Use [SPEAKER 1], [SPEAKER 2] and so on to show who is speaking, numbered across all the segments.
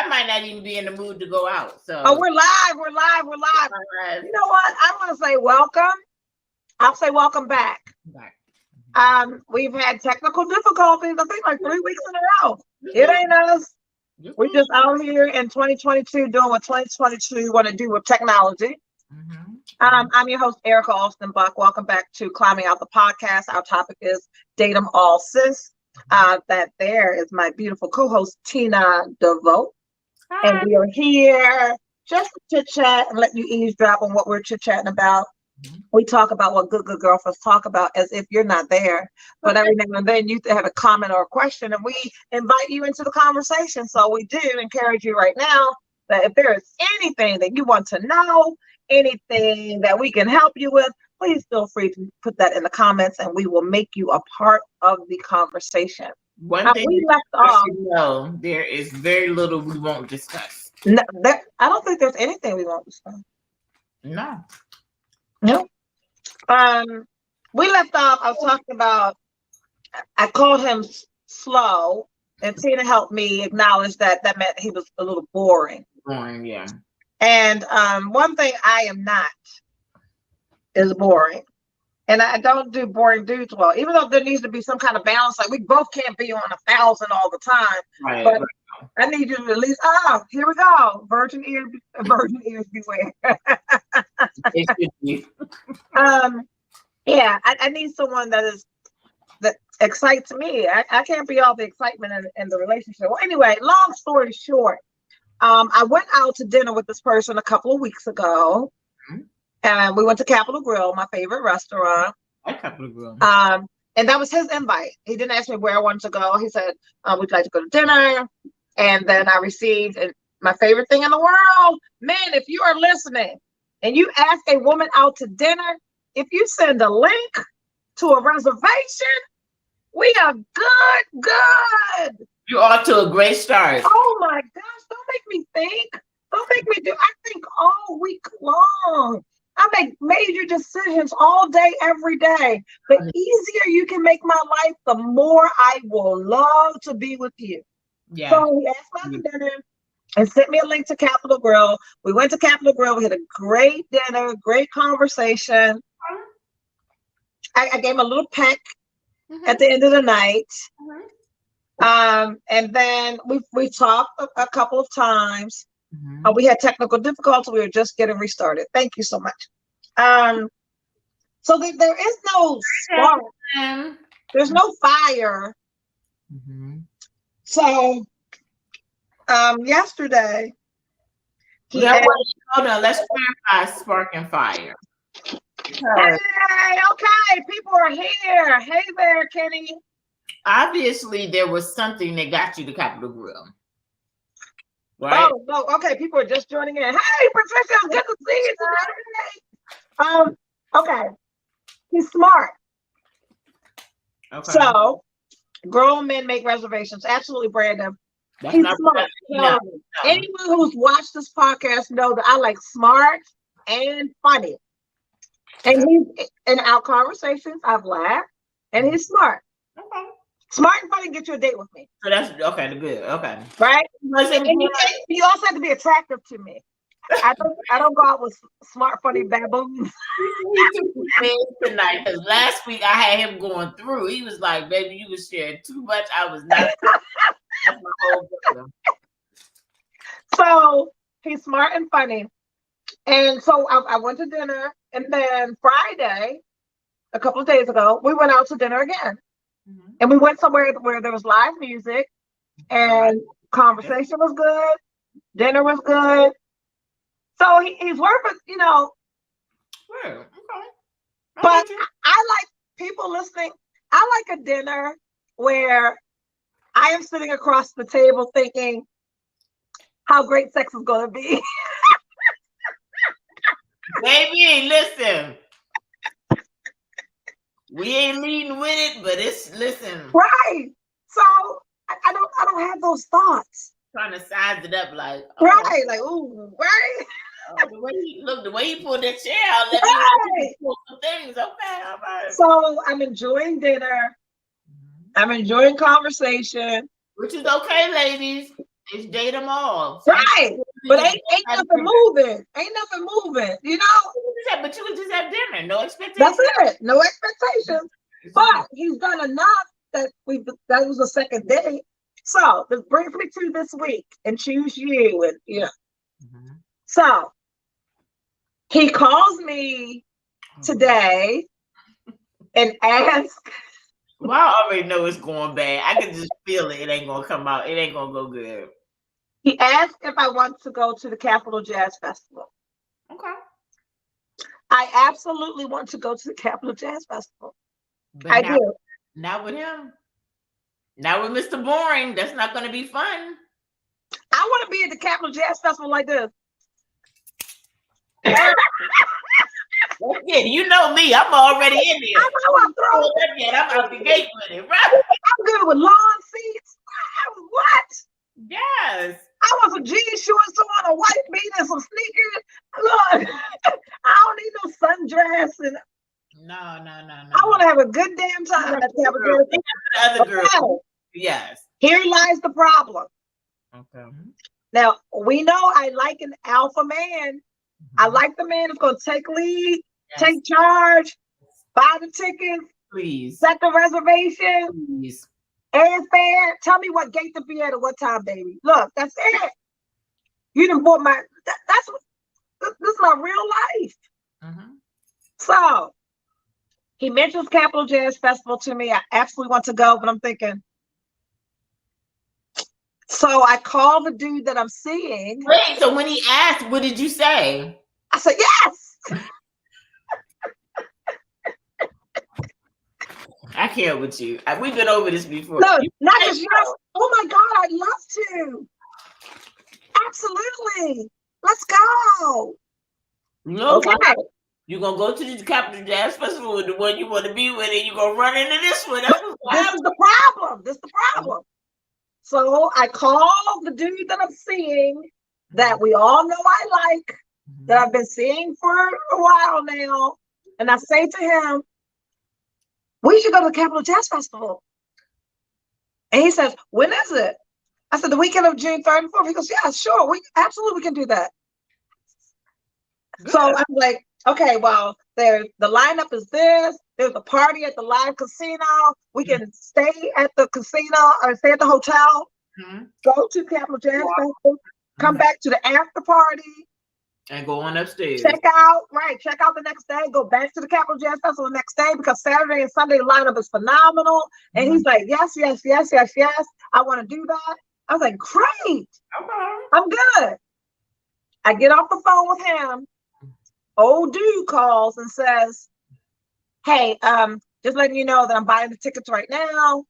[SPEAKER 1] might not even be in the mood to go out. So
[SPEAKER 2] we're live. You know what? I'm gonna say welcome. I'll say welcome back. We've had technical difficulties, I think like 3 weeks in a row. It ain't us. We're just out here in 2022 doing what 2022 want to do with technology. I'm your host, Erica Alston Buck. Welcome back to Climbing Out the Podcast. Our topic is Date 'em All Sis. That there is my beautiful co-host, Tina DeVoe.
[SPEAKER 1] Hi.
[SPEAKER 2] And we are here just to chit-chat and let you eavesdrop on what we're chit-chatting about. We talk about what good girlfriends talk about as if you're not there. But every now and then you have a comment or a question, and we invite you into the conversation. So we do encourage you right now that if there is anything that you want to know, anything that we can help you with, please feel free to put that in the comments, and we will make you a part of the conversation.
[SPEAKER 1] One thing
[SPEAKER 2] we left off.
[SPEAKER 1] No, there is very little we won't discuss.
[SPEAKER 2] No, I don't think there's anything we won't discuss.
[SPEAKER 1] No.
[SPEAKER 2] We left off. I was talking about. I called him slow, and Tina helped me acknowledge that meant he was a little boring.
[SPEAKER 1] Boring, yeah.
[SPEAKER 2] And one thing I am not is boring. And I don't do boring dudes well, even though there needs to be some kind of balance. Like we both can't be on 1,000 all the time.
[SPEAKER 1] Right.
[SPEAKER 2] But I need you to at least, here we go. Virgin ears beware.
[SPEAKER 1] It should be.
[SPEAKER 2] Yeah, I need someone that excites me. I can't be all the excitement in the relationship. Well, anyway, long story short, I went out to dinner with this person a couple of weeks ago. And we went to Capital Grille, my favorite restaurant.
[SPEAKER 1] Capital Grille.
[SPEAKER 2] And that was his invite. He didn't ask me where I wanted to go. He said, would you like to go to dinner? And then I received my favorite thing in the world. Man, if you are listening and you ask a woman out to dinner, if you send a link to a reservation, we are good.
[SPEAKER 1] You're off to a great start.
[SPEAKER 2] Oh my gosh, don't make me think. Don't make me do. I think all week long. I make major decisions all day, every day. The easier you can make my life, the more I will love to be with you. Yeah. So he asked me out to dinner and sent me a link to Capital Grille. We went to Capital Grille. We had a great dinner, great conversation. I gave him a little peck at the end of the night. And then we talked a couple of times. We had technical difficulties. We were just getting restarted. Thank you so much. So there is no spark. There's no fire. So yesterday.
[SPEAKER 1] Hold on. Let's clarify spark and fire.
[SPEAKER 2] Hey, okay. People are here. Hey there, Kenny.
[SPEAKER 1] Obviously, there was something that got you to Capital Grille. Right?
[SPEAKER 2] Oh, no, okay. People are just joining in. Hey, Patricia, good to see you today. Okay. He's smart. Okay. So, grown men make reservations. Absolutely, Brandon. He's smart. No. Anyone who's watched this podcast know that I like smart and funny. And in our conversations, I've laughed, and he's smart. Okay. Smart and funny get you a date with me.
[SPEAKER 1] So that's okay. Good. Okay.
[SPEAKER 2] Right. And you also have to be attractive to me. I don't go out with smart, funny baboons.
[SPEAKER 1] Tonight, because last week I had him going through. He was like, "Baby, you was sharing too much. I was not." That's my whole brother.
[SPEAKER 2] So he's smart and funny, and so I went to dinner, and then Friday, a couple of days ago, we went out to dinner again. And we went somewhere where there was live music and conversation was good. Dinner was good. So he's worth it,
[SPEAKER 1] Well, okay.
[SPEAKER 2] But I like people listening. I like a dinner where I am sitting across the table thinking how great sex is going to be.
[SPEAKER 1] Baby, listen. We ain't leading with it, but listen.
[SPEAKER 2] Right. So I don't have those thoughts.
[SPEAKER 1] Trying to size it up like
[SPEAKER 2] right, like ooh, right.
[SPEAKER 1] The way you pulled that chair out, let me pull some things. Okay, all right.
[SPEAKER 2] So I'm enjoying dinner. I'm enjoying conversation.
[SPEAKER 1] Which is okay, ladies. It's day them all.
[SPEAKER 2] So right. But ain't nothing moving. Ain't nothing moving, you know?
[SPEAKER 1] But you can just have dinner. No expectations.
[SPEAKER 2] That's it. No expectations. But he's done enough that that was the second day. So this brings me to this week and choose you. And you know. Mm-hmm. So he calls me today and asks.
[SPEAKER 1] Well, I already know it's going bad. I can just feel it. It ain't gonna come out. It ain't gonna go good.
[SPEAKER 2] He asked if I want to go to the Capital Jazz Festival.
[SPEAKER 1] Okay.
[SPEAKER 2] I absolutely want to go to the Capital Jazz Festival.
[SPEAKER 1] But I do. Not with him. Not with Mr. Boring. That's not going to be fun.
[SPEAKER 2] I want to be at the Capital Jazz Festival like this.
[SPEAKER 1] Yeah, you know me. I'm already in there. I'm out the gate with it, right?
[SPEAKER 2] I'm good with lawn seats. What?
[SPEAKER 1] Yes.
[SPEAKER 2] I want some jeans shorts on, a white beat, and some sneakers. Look, I don't need no sundress. And
[SPEAKER 1] no.
[SPEAKER 2] I want to have a good damn time at the
[SPEAKER 1] other girl. Yes.
[SPEAKER 2] Here lies the problem.
[SPEAKER 1] Okay.
[SPEAKER 2] Now, we know I like an alpha man. Mm-hmm. I like the man that's going to take lead, take charge, buy the tickets,
[SPEAKER 1] please,
[SPEAKER 2] set the reservation,
[SPEAKER 1] please.
[SPEAKER 2] Airfare. Tell me what gate to be at what time, baby. Look, that's it. You done bought my. That's what. This is my real life. Mm-hmm. So he mentions Capital Jazz Festival to me. I absolutely want to go, but I'm thinking. So I called the dude that I'm seeing.
[SPEAKER 1] Wait. So when he asked, what did you say?
[SPEAKER 2] I said yes.
[SPEAKER 1] I can't with you. We've been over this before.
[SPEAKER 2] No, not just yes. Oh my God, I'd love to. Absolutely. Let's go.
[SPEAKER 1] Okay. You're going to go to the Capital Jazz Festival with the one you want to be with, and you're going to run into this one.
[SPEAKER 2] This is the problem. So I call the dude that I'm seeing, that we all know I like, that I've been seeing for a while now. And I say to him, we should go to the Capital Jazz Festival. And he says, when is it? I said, the weekend of June 3rd and 4th. He goes, yeah, sure. We absolutely can do that. Good. So I'm like, okay, well, the lineup is this. There's a party at the live casino. We can stay at the casino or stay at the hotel, go to Capital Jazz Festival, come back to the after party.
[SPEAKER 1] And go on upstairs.
[SPEAKER 2] Check out the next day, go back to the Capital Jazz Festival the next day, because Saturday and Sunday lineup is phenomenal. And he's like, yes. I want to do that. I was like, great. Okay. I'm good. I get off the phone with him. Old dude calls and says, hey, just letting you know that I'm buying the tickets right now.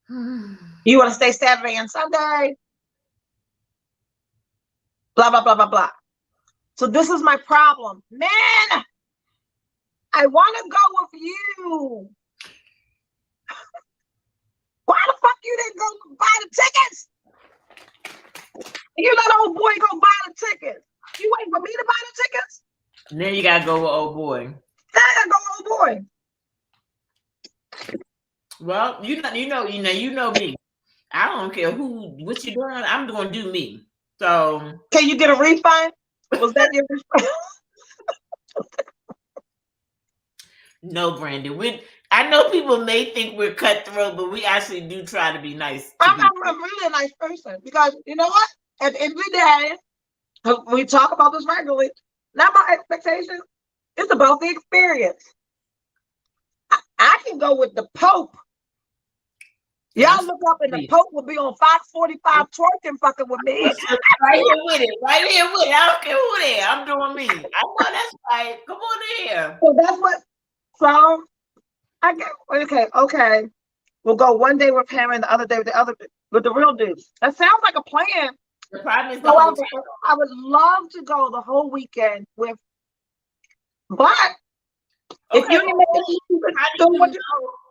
[SPEAKER 2] You want to stay Saturday and Sunday? Blah, blah, blah, blah, blah. So this is my problem. Man, I want to go with you. Why the fuck you didn't go buy the tickets? You let old boy go buy the tickets. You waiting for me to buy the tickets?
[SPEAKER 1] And then you gotta go with old boy.
[SPEAKER 2] Then I gotta go with old boy.
[SPEAKER 1] Well, you know me. I don't care what you doing. I'm gonna do me. So
[SPEAKER 2] can you get a refund? Was that your refund?
[SPEAKER 1] No, Brandon. I know people may think we're cutthroat, but we actually do try to be nice.
[SPEAKER 2] I'm really a nice person, because you know what? At the end of the day, we talk about this regularly. Not my expectations. It's about the experience. I can go with the Pope. Y'all look up and the Pope will be on Fox 45 twerking fucking with me.
[SPEAKER 1] Right here with it. I don't care who they are. I'm doing me. I know that's right. Come on here.
[SPEAKER 2] So that's what. So I get okay. We'll go one day with him and the other day with the real dudes. That sounds like a plan.
[SPEAKER 1] The problem is
[SPEAKER 2] I would love to go the whole weekend with, but if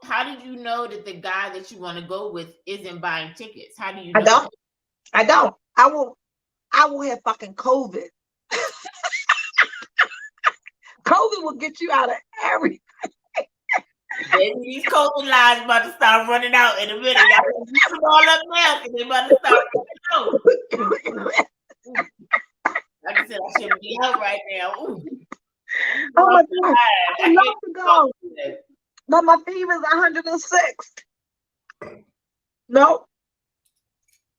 [SPEAKER 1] how did you know that the guy that you want to go with isn't buying tickets? How do you know?
[SPEAKER 2] I don't. I will have fucking COVID. COVID will get you out of everything.
[SPEAKER 1] Baby, these COVID lines about to start running out in a minute. Y'all use them all up now because they about to start running out. Like I said, I shouldn't be out right now. Ooh.
[SPEAKER 2] Oh my God. I love to go. But my fever is 106. Nope.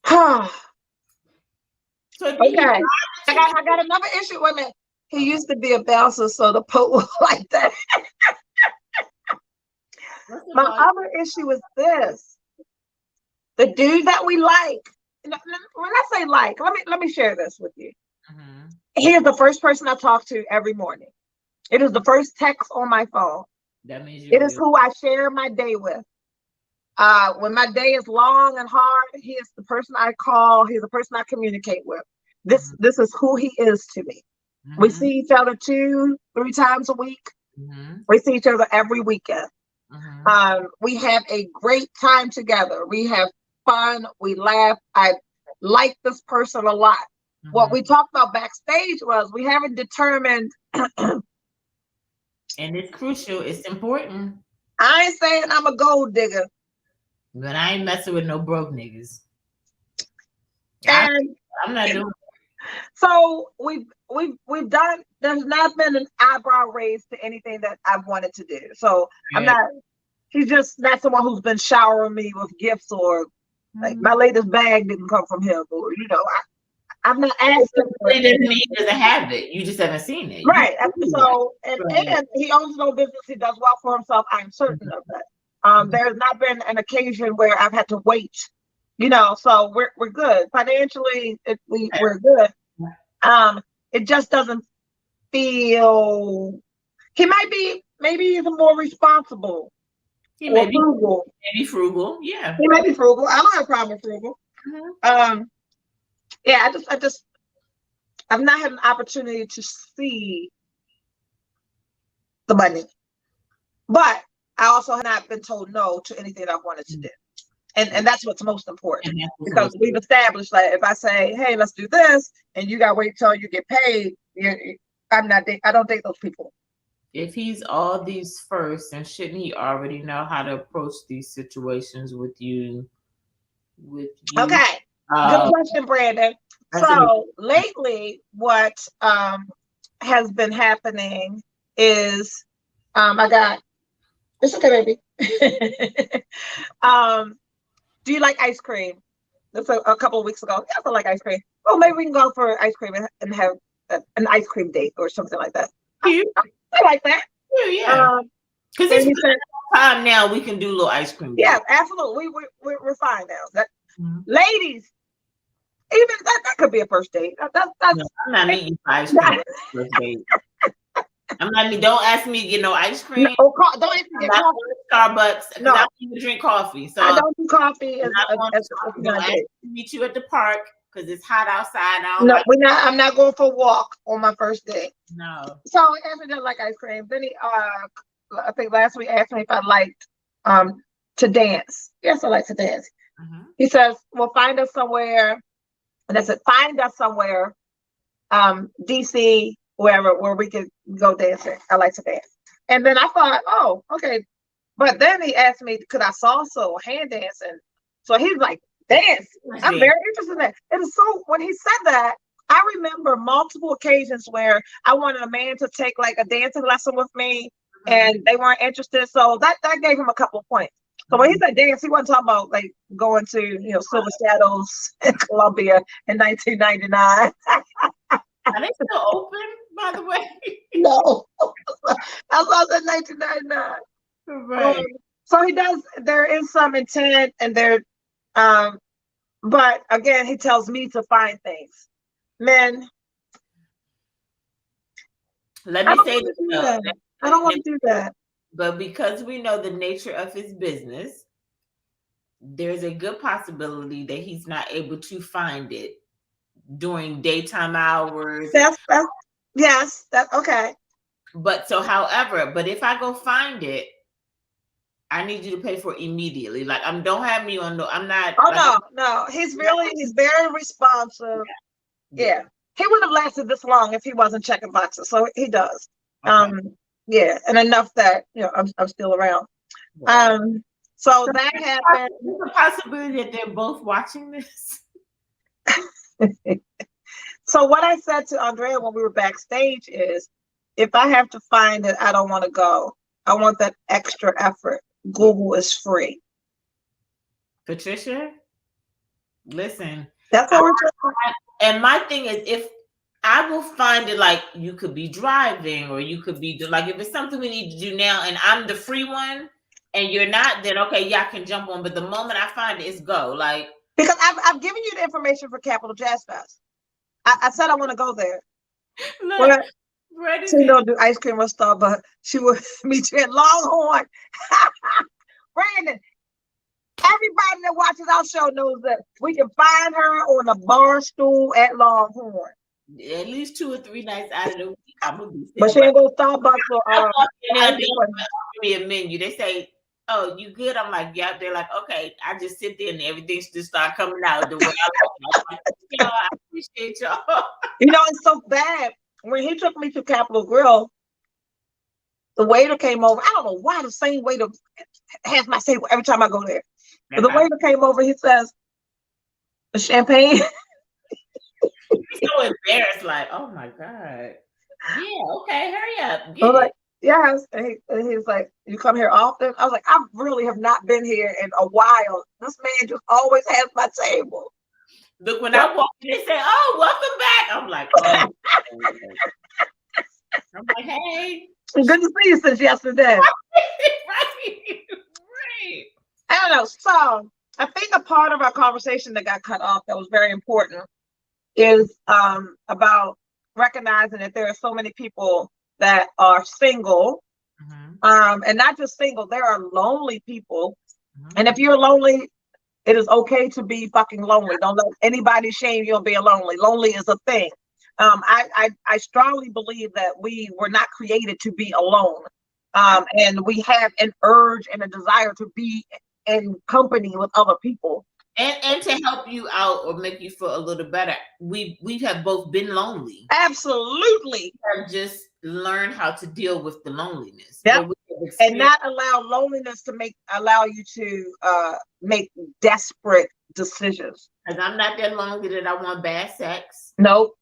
[SPEAKER 2] So okay. I got another issue. Wait a minute. He used to be a bouncer, so the Pope was like that. My other issue is this. The dude that we like. When I say like, let me share this with you. Mm-hmm. He is the first person I talk to every morning. It is the first text on my phone.
[SPEAKER 1] That means
[SPEAKER 2] it is who I share my day with. When my day is long and hard, he is the person I call. He's the person I communicate with. This is who he is to me. Mm-hmm. We see each other 2-3 times a week. Mm-hmm. We see each other every weekend. Mm-hmm. We have a great time together. We have fun. We laugh. I like this person a lot. Mm-hmm. What we talked about backstage was we haven't determined.
[SPEAKER 1] And it's crucial. It's important.
[SPEAKER 2] I ain't saying I'm a gold digger.
[SPEAKER 1] But I ain't messing with no broke niggas.
[SPEAKER 2] And
[SPEAKER 1] I'm not doing it.
[SPEAKER 2] So we've done, there's not been an eyebrow raise to anything that I've wanted to do. So I'm not, he's just not someone who's been showering me with gifts or like my latest bag didn't come from him or, you know, I'm not asking.
[SPEAKER 1] It doesn't mean he doesn't have it. You just haven't seen it.
[SPEAKER 2] Right. So, and he owns no business. He does well for himself. I'm certain of that. There's not been an occasion where I've had to wait, you know, so we're good. Financially, we're good. It just doesn't feel, he might be, maybe even more responsible.
[SPEAKER 1] He may be frugal. Maybe frugal. Yeah.
[SPEAKER 2] He may be frugal. I don't have a problem with frugal. Mm-hmm. Yeah, I've not had an opportunity to see the money, but I also have not been told no to anything I've wanted to do. And that's what's most important, because we've established that if I say, hey, let's do this, and you gotta wait till you get paid, I don't date those people.
[SPEAKER 1] If he's all these first, then shouldn't he already know how to approach these situations with you?
[SPEAKER 2] Okay, good question, Brandon. So lately, what has been happening is it's okay, baby. Do you like ice cream? That's a couple of weeks ago. Yes, I like ice cream. Well, maybe we can go for ice cream and have an ice cream date or something like that. I like that.
[SPEAKER 1] Yeah. Because it's time now we can do a little ice cream.
[SPEAKER 2] Yeah, absolutely. We're fine now. That ladies, even that could be a first date. That's
[SPEAKER 1] no, I'm not meeting for ice cream. First date. Don't ask me to get no ice cream.
[SPEAKER 2] No, don't ask me to get coffee.
[SPEAKER 1] Starbucks. No, I don't even drink coffee. So
[SPEAKER 2] I don't do coffee.
[SPEAKER 1] Don't ask me to meet you at the park because it's hot outside.
[SPEAKER 2] I'm not going for a walk on my first date.
[SPEAKER 1] No.
[SPEAKER 2] So Anthony doesn't like ice cream. Then he, I think last week asked me if I liked to dance. Yes, I like to dance. Mm-hmm. He says, "Well, find us somewhere." And I said, "Find us somewhere, DC, wherever, where we could go dancing. I like to dance." And then I thought, oh, okay. But then he asked me, could I salsa or hand dancing? So he's like, dance. I'm very interested in that. And so when he said that, I remember multiple occasions where I wanted a man to take like a dancing lesson with me, and they weren't interested. So that gave him a couple of points. So when he said dance, he wasn't talking about like going to, Silver Shadows in Columbia in 1999.
[SPEAKER 1] Are they still open, by the way?
[SPEAKER 2] No, I was in 1999.
[SPEAKER 1] Right.
[SPEAKER 2] So he does. There is some intent, and there, but again, he tells me to find things. Men,
[SPEAKER 1] let me say this.
[SPEAKER 2] I don't want to do that.
[SPEAKER 1] But because we know the nature of his business, there's a good possibility that he's not able to find it during daytime hours.
[SPEAKER 2] Yes, okay.
[SPEAKER 1] But if I go find it, I need you to pay for it immediately. Like, don't have me on I'm not.
[SPEAKER 2] Oh, no. He's very responsive. Yeah. He wouldn't have lasted this long if he wasn't checking boxes. So he does. Okay. Yeah. And enough that, I'm still around. So that happened.
[SPEAKER 1] There's a possibility that they're both watching this.
[SPEAKER 2] So what I said to Andrea when we were backstage is, if I have to find it, I don't want to go. I want that extra effort. Google is free.
[SPEAKER 1] Patricia, listen.
[SPEAKER 2] That's what we're talking about.
[SPEAKER 1] And my thing is, if I will find it, like you could be driving, or you could be like, if it's something we need to do now, and I'm the free one, and you're not, then okay, yeah, I can jump on. But the moment I find it, it's go. Like,
[SPEAKER 2] because I've given you the information for Capital Jazz Fest. I said I want to go there.
[SPEAKER 1] Look,
[SPEAKER 2] she don't do ice cream or stuff, but she will meet you at Longhorn. Brandon, everybody that watches our show knows that we can find her on a bar stool at Longhorn.
[SPEAKER 1] At least 2 or 3 nights out of the week, I'm gonna be.
[SPEAKER 2] But she ain't go to Starbucks or
[SPEAKER 1] they offer me a menu. They say, "Oh, you good?" I'm like, "Yeah." They're like, "Okay." I just sit there and everything just start coming out the way I want. I'm like, I appreciate y'all.
[SPEAKER 2] You know, it's so bad. When he took me to Capitol Grill, the waiter came over. I don't know why the same waiter has my table every time I go there. But the waiter came over. He says, "The champagne."
[SPEAKER 1] He's so embarrassed, like, "Oh my God. Yeah, okay, hurry up."
[SPEAKER 2] I was like, "Yes." And he's like, "You come here often?" I was like, "I really have not been here in a while. This man just always has my table."
[SPEAKER 1] Look, when I walk in, they say, "Oh, welcome back." I'm like, "Oh." I'm like, "Hey.
[SPEAKER 2] Good to see you since yesterday."
[SPEAKER 1] Right.
[SPEAKER 2] I don't know. So I think a part of our conversation that got cut off that was very important is about recognizing that there are so many people that are single, and not just single, there are lonely people. And if you're lonely, it is okay to be fucking lonely. Don't let anybody shame you on being lonely. Lonely is a thing. I strongly believe that we were not created to be alone, and we have an urge and a desire to be in company with other people.
[SPEAKER 1] And to help you out or make you feel a little better, we have both been lonely.
[SPEAKER 2] Absolutely.
[SPEAKER 1] We have just learned how to deal with the loneliness.
[SPEAKER 2] Yep. And not allow loneliness to allow you to make desperate decisions.
[SPEAKER 1] Because I'm not that lonely that I want bad sex.
[SPEAKER 2] Nope.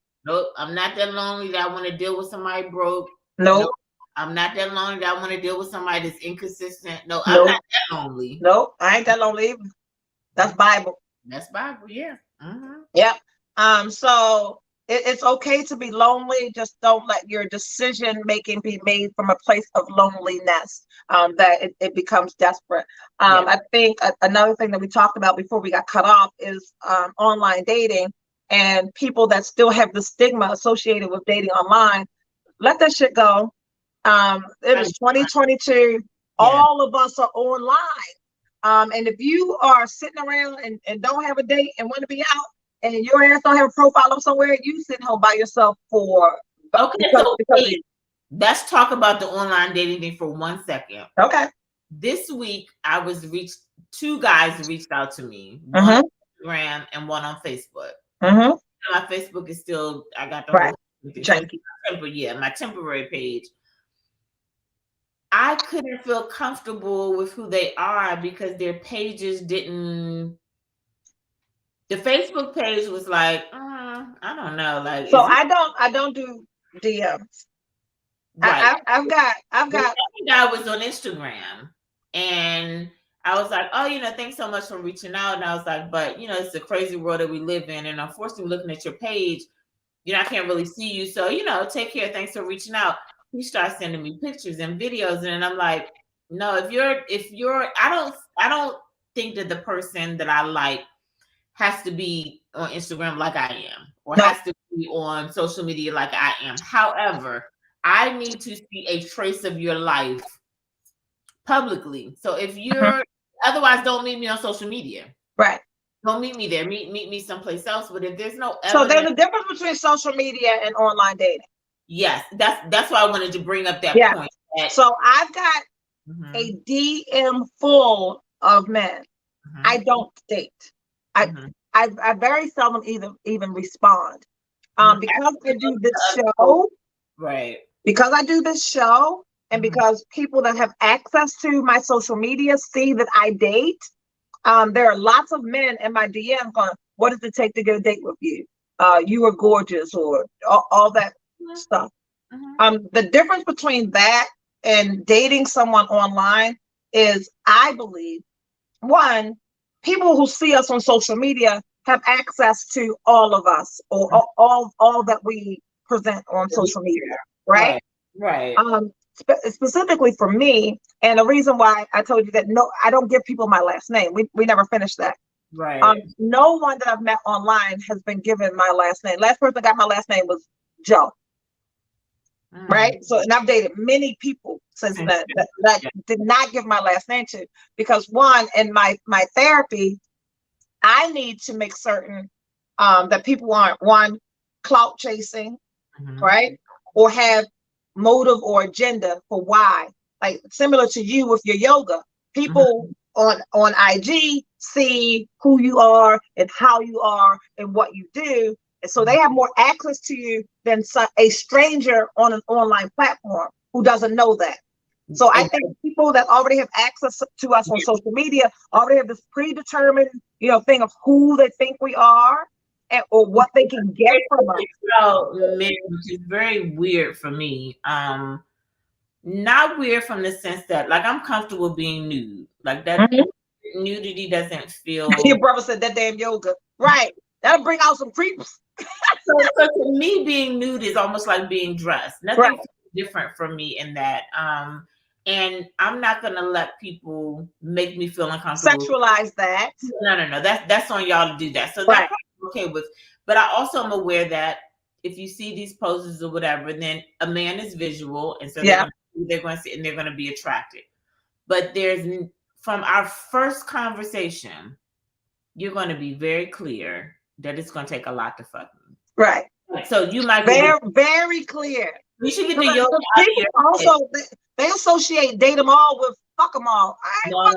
[SPEAKER 1] I'm not that lonely that I want to deal with somebody broke.
[SPEAKER 2] Nope.
[SPEAKER 1] I'm not that lonely that I want to deal with somebody that's inconsistent. No, I'm not that lonely.
[SPEAKER 2] Nope, I ain't that lonely either. That's Bible.
[SPEAKER 1] That's Bible, yeah.
[SPEAKER 2] Yep. So it's okay to be lonely. Just don't let your decision making be made from a place of loneliness, that it becomes desperate. I think another thing that we talked about before we got cut off is online dating, and people that still have the stigma associated with dating online. Let that shit go. It is 2022. All of us are online. And if you are sitting around and don't have a date and want to be out, and your ass don't have a profile up somewhere, you sitting home by yourself for.
[SPEAKER 1] Okay, let's talk about the online dating thing for 1 second.
[SPEAKER 2] Okay.
[SPEAKER 1] This week, two guys reached out to me, one on Instagram and one on Facebook. My Facebook is still, I got the whole my temporary page. I couldn't feel comfortable with who they are because their pages didn't. The Facebook page was like, I don't know, like.
[SPEAKER 2] So I don't do DMs. Right. I've got.
[SPEAKER 1] I was on Instagram, and I was like, "Oh, thanks so much for reaching out." And I was like, "But it's a crazy world that we live in, and unfortunately, looking at your page, I can't really see you. So take care. Thanks for reaching out." He starts sending me pictures and videos, and I'm like, "No, if you're, I don't think that the person that I like has to be on Instagram like I am, or has to be on social media like I am. However, I need to see a trace of your life publicly. So if you're, otherwise, don't meet me on social media.
[SPEAKER 2] Right.
[SPEAKER 1] Don't meet me there. Meet me someplace else. But if there's no evidence,
[SPEAKER 2] so there's a difference between social media and online dating.
[SPEAKER 1] Yes, that's why I wanted to bring up that point.
[SPEAKER 2] So I've got a DM full of men. I don't date. I very seldom even respond. Because I do this show.
[SPEAKER 1] Right.
[SPEAKER 2] Because I do this show, and because people that have access to my social media see that I date, there are lots of men in my DM going, what does it take to get a date with you? You are gorgeous, or all that stuff. The difference between that and dating someone online is, I believe, one, people who see us on social media have access to all of us, or all that we present on social media, right?
[SPEAKER 1] Right.
[SPEAKER 2] Specifically for me, and the reason why I told you that, no, I don't give people my last name. We never finished that.
[SPEAKER 1] Right.
[SPEAKER 2] No one that I've met online has been given my last name. Last person got my last name was Joe. Right. So, and I've dated many people since that did not give my last name to, because one, in my therapy, I need to make certain that people aren't, one, clout chasing, right, or have motive or agenda for why. Like similar to you with your yoga, people on IG see who you are and how you are and what you do, and so they have more access to you than a stranger on an online platform who doesn't know that. So I think people that already have access to us on social media already have this predetermined, thing of who they think we are, or what they can get from us.
[SPEAKER 1] Which is very weird for me. Not weird from the sense that, like, I'm comfortable being nude. Like that nudity doesn't feel.
[SPEAKER 2] Your brother said that damn yoga, right? That'll bring out some creeps.
[SPEAKER 1] So to me, being nude is almost like being dressed. Nothing different from me in that. And I'm not gonna let people make me feel uncomfortable.
[SPEAKER 2] Sexualize that.
[SPEAKER 1] No. That's on y'all to do that. So that's okay with. But I also am aware that if you see these poses or whatever, then a man is visual, and so they're going to see and they're going to be attracted. But from our first conversation, you're going to be very clear that it's going to take a lot to fuck me.
[SPEAKER 2] Right.
[SPEAKER 1] So you might
[SPEAKER 2] be very clear.
[SPEAKER 1] We should get the yoga out here.
[SPEAKER 2] Also, they associate date them all with fuck them all.
[SPEAKER 1] No.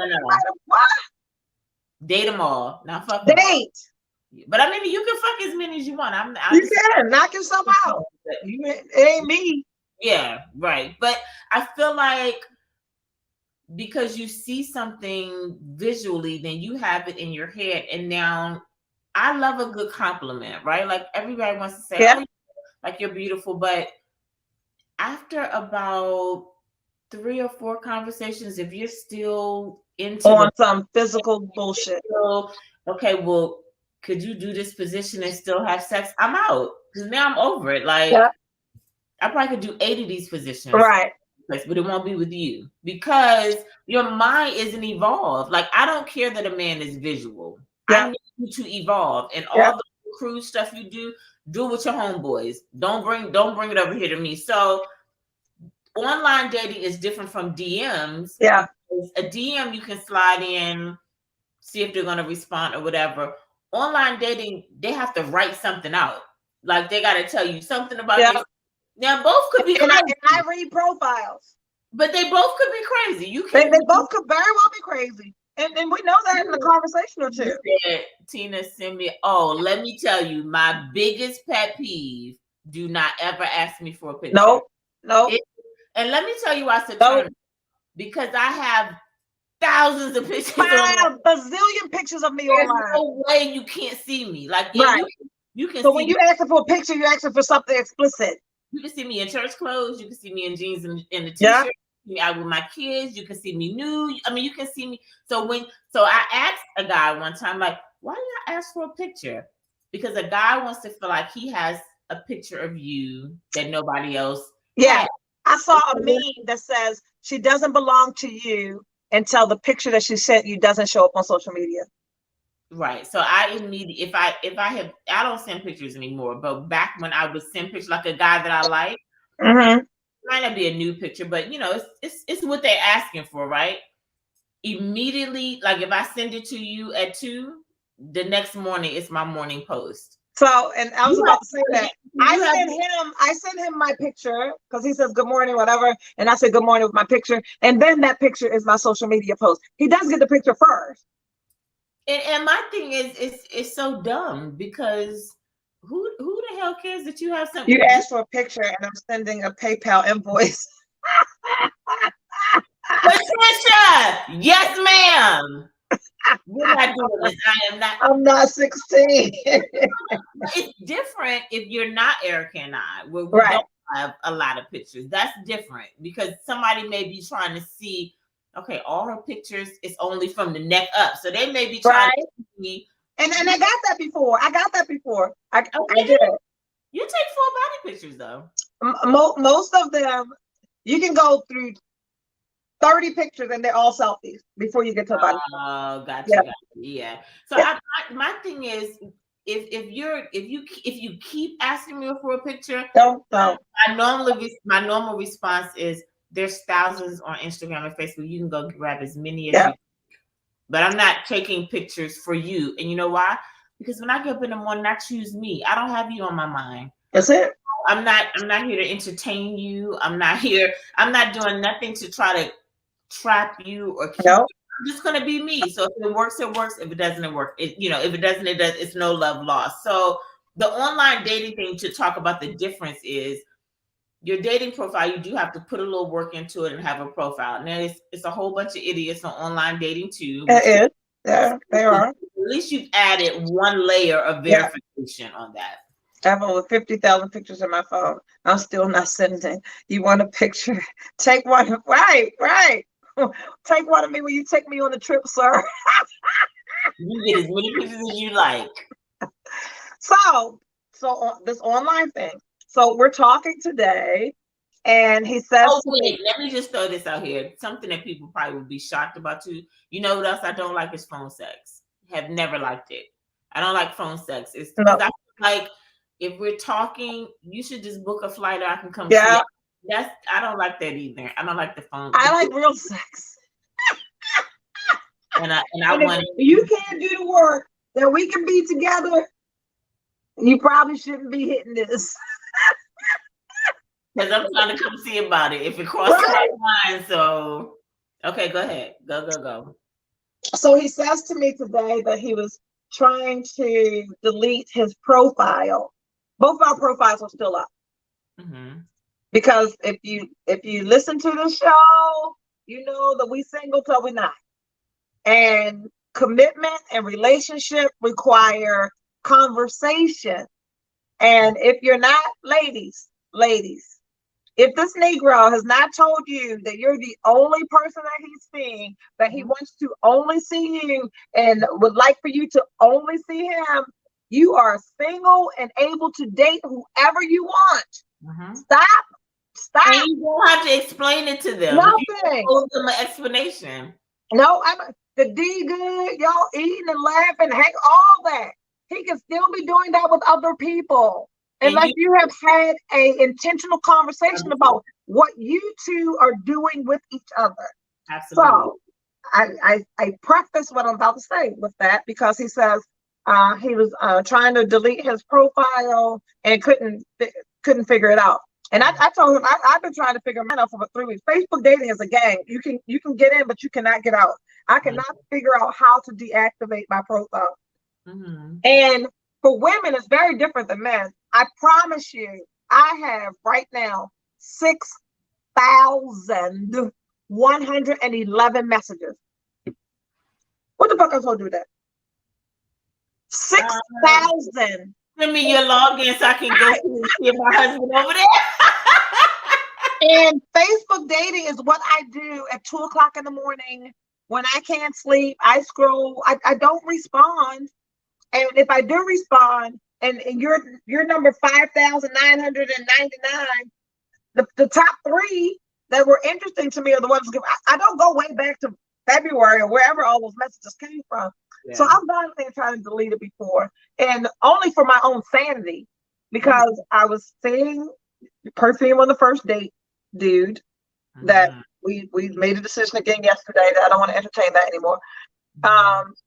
[SPEAKER 1] Date them all, not fuck them.
[SPEAKER 2] Date.
[SPEAKER 1] But I mean, you can fuck as many as you want.
[SPEAKER 2] You can knock yourself out. It ain't me.
[SPEAKER 1] Yeah, right. But I feel like because you see something visually, then you have it in your head. And now I love a good compliment, right? Like everybody wants to say, oh, like you're beautiful. But after about 3 or 4 conversations, if you're still into
[SPEAKER 2] some physical bullshit,
[SPEAKER 1] okay, well, could you do this position and still have sex? I'm out, because now I'm over it. Like I probably could do 8 of these positions,
[SPEAKER 2] right?
[SPEAKER 1] But it won't be with you because your mind isn't evolved. Like I don't care that a man is visual. I need you to evolve, and all the crude stuff you do with your homeboys. Don't bring it over here to me. So online dating is different from DMs.
[SPEAKER 2] Yeah,
[SPEAKER 1] a DM you can slide in, see if they're going to respond or whatever. Online dating, they have to write something out. Like they got to tell you something about this. Now both could be crazy.
[SPEAKER 2] I read profiles,
[SPEAKER 1] but they both could be crazy.
[SPEAKER 2] They both could very well be crazy, and we know that in a conversation or two.
[SPEAKER 1] Tina sent me. Oh, let me tell you, my biggest pet peeve: do not ever ask me for a picture.
[SPEAKER 2] No.
[SPEAKER 1] And let me tell you why. Because I have thousands of pictures.
[SPEAKER 2] 5 bazillion pictures of me online.
[SPEAKER 1] There's no way you can't see me. Like you can.
[SPEAKER 2] So when you asking for a picture, you're asking for something explicit.
[SPEAKER 1] You can see me in church clothes. You can see me in jeans and the t-shirt. You can out with my kids. You can see me nude. I mean, you can see me. So I asked a guy one time, like, why do you ask for a picture? Because a guy wants to feel like he has a picture of you that nobody else has.
[SPEAKER 2] I saw a meme that says she doesn't belong to you until the picture that she sent you doesn't show up on social media.
[SPEAKER 1] Right. So I immediately, I don't send pictures anymore, but back when I would send pictures, like a guy that I like, it might not be a new picture, but it's what they're asking for, right? Immediately, like if I send it to you at 2, the next morning it's my morning post.
[SPEAKER 2] So, and I was about to say that I sent him my picture because he says good morning, whatever, and I said good morning with my picture, and then that picture is my social media post. He does get the picture first.
[SPEAKER 1] And my thing is, it's so dumb because who the hell cares that you have something?
[SPEAKER 2] You asked for a picture and I'm sending a PayPal invoice.
[SPEAKER 1] Patricia, yes, ma'am. We're not doing this. I am not.
[SPEAKER 2] I'm not 16.
[SPEAKER 1] It's different if you're not Erica and I, where we
[SPEAKER 2] Right.
[SPEAKER 1] don't have a lot of pictures. That's different because somebody may be trying to see, okay, all her pictures is only from the neck up. So they may be trying to see.
[SPEAKER 2] And I got that before. I did.
[SPEAKER 1] You take full body pictures though.
[SPEAKER 2] Most of them, you can go through 30 pictures and they're all selfies before you get to a body.
[SPEAKER 1] Oh, gotcha. Yeah. So my thing is, if you keep asking me for a picture,
[SPEAKER 2] don't.
[SPEAKER 1] My normal response is there's thousands on Instagram and Facebook. You can go grab as many as you. But I'm not taking pictures for you. And you know why? Because when I get up in the morning, I choose me. I don't have you on my mind.
[SPEAKER 2] That's it.
[SPEAKER 1] I'm not here to entertain you. I'm not doing nothing to try to trap you or keep you. I'm just gonna be me. So if it works, it works. If it doesn't, it works. If it doesn't, it does. It's no love lost. So the online dating thing, to talk about the difference, is your dating profile. You do have to put a little work into it and have a profile. Now it's a whole bunch of idiots on online dating too.
[SPEAKER 2] Yeah, they are.
[SPEAKER 1] At least you've added one layer of verification on that.
[SPEAKER 2] I have over 50,000 pictures in my phone. I'm still not sending. You want a picture? Take one. Right. Take one of me when you take me on a trip, sir.
[SPEAKER 1] You get as many pictures as you like.
[SPEAKER 2] So on this online thing. So we're talking today, and he says,
[SPEAKER 1] "Oh wait, let me just throw this out here. Something that people probably would be shocked about too. You know what else I don't like is phone sex. Have never liked it. I don't like phone sex. It's because I feel like if we're talking, you should just book a flight or I can come see it. I don't like that either. I don't like the phone.
[SPEAKER 2] I like real sex.
[SPEAKER 1] and I want
[SPEAKER 2] you can't do the work that we can be together. You probably shouldn't be hitting this.
[SPEAKER 1] Because I'm trying to come see about it if it crosses my mind. So, okay, go ahead. Go.
[SPEAKER 2] So he says to me today that he was trying to delete his profile. Both of our profiles are still up.
[SPEAKER 1] Mm-hmm.
[SPEAKER 2] Because if you listen to the show, you know that we single till we not. And commitment and relationship require conversation. And if you're not, ladies, if this Negro has not told you that you're the only person that he's seeing, that he wants to only see you and would like for you to only see him, you are single and able to date whoever you want.
[SPEAKER 1] Mm-hmm.
[SPEAKER 2] Stop.
[SPEAKER 1] And you don't have to explain it to them.
[SPEAKER 2] Nothing.
[SPEAKER 1] You owe them an explanation.
[SPEAKER 2] No, the D good, y'all eating and laughing, heck, all that. He can still be doing that with other people. Unless you have had a intentional conversation about what you two are doing with each other.
[SPEAKER 1] Absolutely.
[SPEAKER 2] So I preface what I'm about to say with that because he says he was trying to delete his profile and couldn't figure it out. And I told him I've been trying to figure mine out for 3 weeks. Facebook dating is a game. You can get in, but you cannot get out. I cannot figure out how to deactivate my profile.
[SPEAKER 1] Mm-hmm.
[SPEAKER 2] And for women, it's very different than men. I promise you, I have right now 6,111 messages. What the fuck am I supposed to do with that? 6,000.
[SPEAKER 1] Send me your login so I can go see my husband over there.
[SPEAKER 2] And Facebook dating is what I do at 2:00 in the morning when I can't sleep. I scroll. I don't respond. And if I do respond, and you're number 5,999, the top 3 that were interesting to me are the ones. I don't go way back to February or wherever all those messages came from. Yeah. So I've done things trying to delete it before, and only for my own sanity, because I was seeing Perfume on the first date, dude. That we made a decision again yesterday that I don't want to entertain that anymore.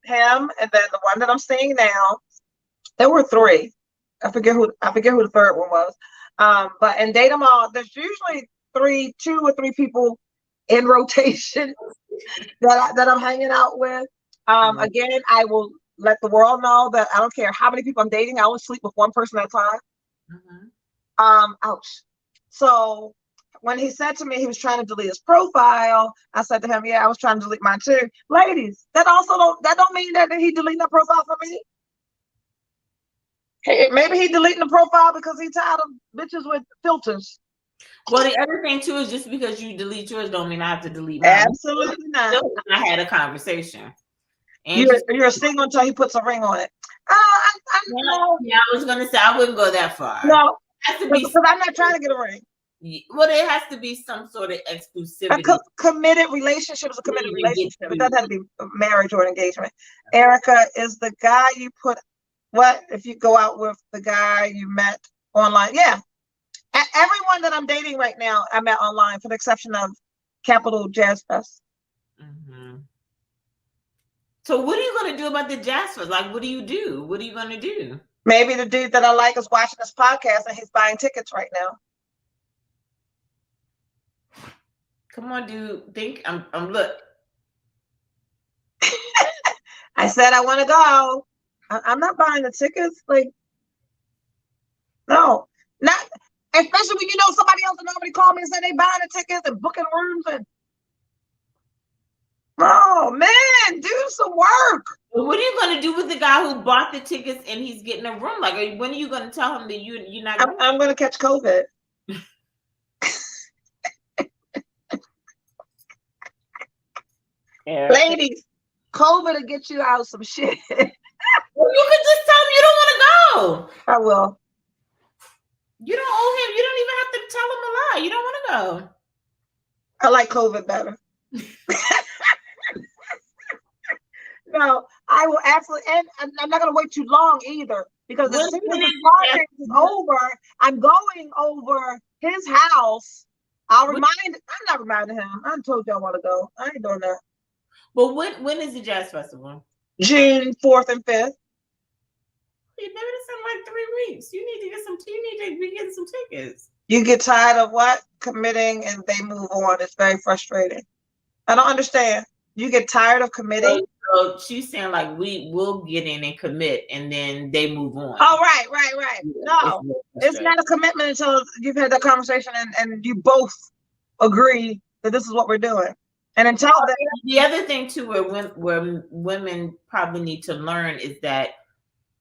[SPEAKER 2] Him, and then the one that I'm seeing now. There were 3. I forget who the third one was. But and date them all. There's usually 2 or 3 people in rotation that I'm hanging out with. Again, I will let the world know that I don't care how many people I'm dating. I only sleep with one person at a time. Ouch. So when he said to me he was trying to delete his profile, I said to him, yeah, I was trying to delete mine too. Ladies, that don't mean that he deleting the profile for me. Hey, maybe he deleting the profile because he's tired of bitches with filters.
[SPEAKER 1] Well, the other thing too is just because you delete yours don't mean I have to delete mine.
[SPEAKER 2] Absolutely not.
[SPEAKER 1] I had a conversation.
[SPEAKER 2] And you're single until he puts a ring on it.
[SPEAKER 1] Yeah, I was gonna say I wouldn't go that far.
[SPEAKER 2] No, it has to be because I'm not trying to get a ring.
[SPEAKER 1] Well, there has to be some sort of exclusivity.
[SPEAKER 2] A committed relationship is a committed relationship. It doesn't have to be a marriage or an engagement. Erica, is the guy you put what if you go out with the guy you met online? Yeah. Everyone that I'm dating right now, I met online, for the exception of Capital Jazz Fest.
[SPEAKER 1] Mm-hmm. So what are you going to do about the Jazz Fest? Like, what do you do? What are you going to do?
[SPEAKER 2] Maybe the dude that I like is watching this podcast and he's buying tickets right now.
[SPEAKER 1] Come on, dude. Think I'm look.
[SPEAKER 2] I said I want to go. I'm not buying the tickets. Like, no, not especially when you know somebody else and nobody called me and said they buying the tickets and booking rooms and. Oh man, do some work.
[SPEAKER 1] What are you going to do with the guy who bought the tickets and he's getting a room? Like, when are you going to tell him that you're not?
[SPEAKER 2] I'm going to catch COVID. Yeah. Ladies, COVID will get you out some shit.
[SPEAKER 1] Well, you could just tell him you don't want to go.
[SPEAKER 2] I will.
[SPEAKER 1] You don't owe him. You don't even have to tell him a lie. You don't want to go.
[SPEAKER 2] I like COVID better. No, I will absolutely, and I'm not going to wait too long either, because as soon as the project is over, I'm going over his house. I'm not reminding him. I told you I want to go. I ain't doing that.
[SPEAKER 1] But when is the Jazz Festival?
[SPEAKER 2] June 4th and 5th.
[SPEAKER 1] Maybe it's in like 3 weeks. You need to be getting some tickets.
[SPEAKER 2] You get tired of what? Committing and they move on. It's very frustrating. I don't understand. You get tired of committing?
[SPEAKER 1] So she's saying like we will get in and commit and then they move on.
[SPEAKER 2] Oh, right. No, it's not a commitment until you've had that conversation and you both agree that this is what we're doing. And until then,
[SPEAKER 1] the other thing too, where women probably need to learn is that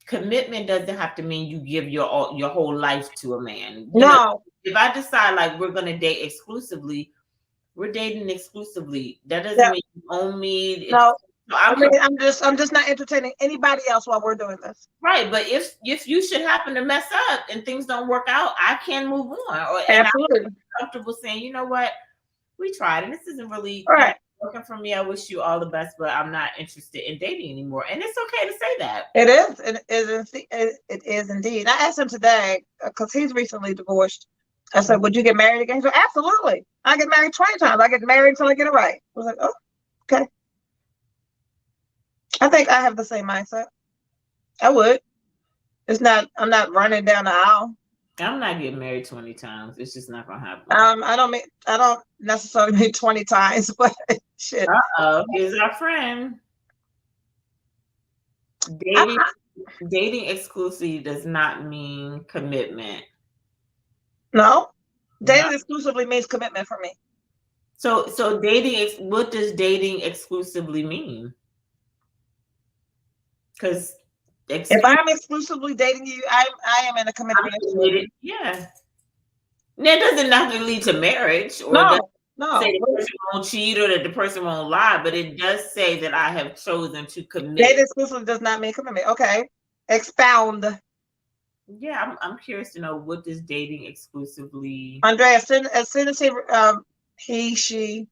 [SPEAKER 1] commitment doesn't have to mean you give your whole life to a man. You know, if I decide like we're gonna date exclusively, we're dating exclusively. That doesn't mean you own me.
[SPEAKER 2] No. I'm just not entertaining anybody else while we're doing this.
[SPEAKER 1] Right, but if you should happen to mess up and things don't work out, I can move on.
[SPEAKER 2] Absolutely.
[SPEAKER 1] I'm comfortable saying, you know what, we tried and this isn't really working for me. I wish you all the best, but I'm not interested in dating anymore. And it's okay to say that.
[SPEAKER 2] It is. It is indeed. I asked him today because he's recently divorced. I said, "Would you get married again?" He said, "Absolutely. I get married 20 times. I get married until I get it right." I was like, "Oh, okay." I think I have the same mindset. I would. I'm not running down the aisle.
[SPEAKER 1] I'm not getting married 20 times. It's just not gonna happen.
[SPEAKER 2] I don't necessarily mean 20 times, but shit.
[SPEAKER 1] Here's our friend. Dating exclusively does not mean commitment.
[SPEAKER 2] No. Dating exclusively means commitment for me.
[SPEAKER 1] So what does dating exclusively mean? Because
[SPEAKER 2] if I'm exclusively dating you, I am in a committed relationship.
[SPEAKER 1] Yeah. That doesn't have to lead to marriage or
[SPEAKER 2] no.
[SPEAKER 1] say the person won't cheat or that the person won't lie, but it does say that I have chosen to commit.
[SPEAKER 2] Dating exclusively does not mean commitment. Okay. Expound.
[SPEAKER 1] Yeah, I'm curious to know, what does dating exclusively?
[SPEAKER 2] Andrea, as soon as she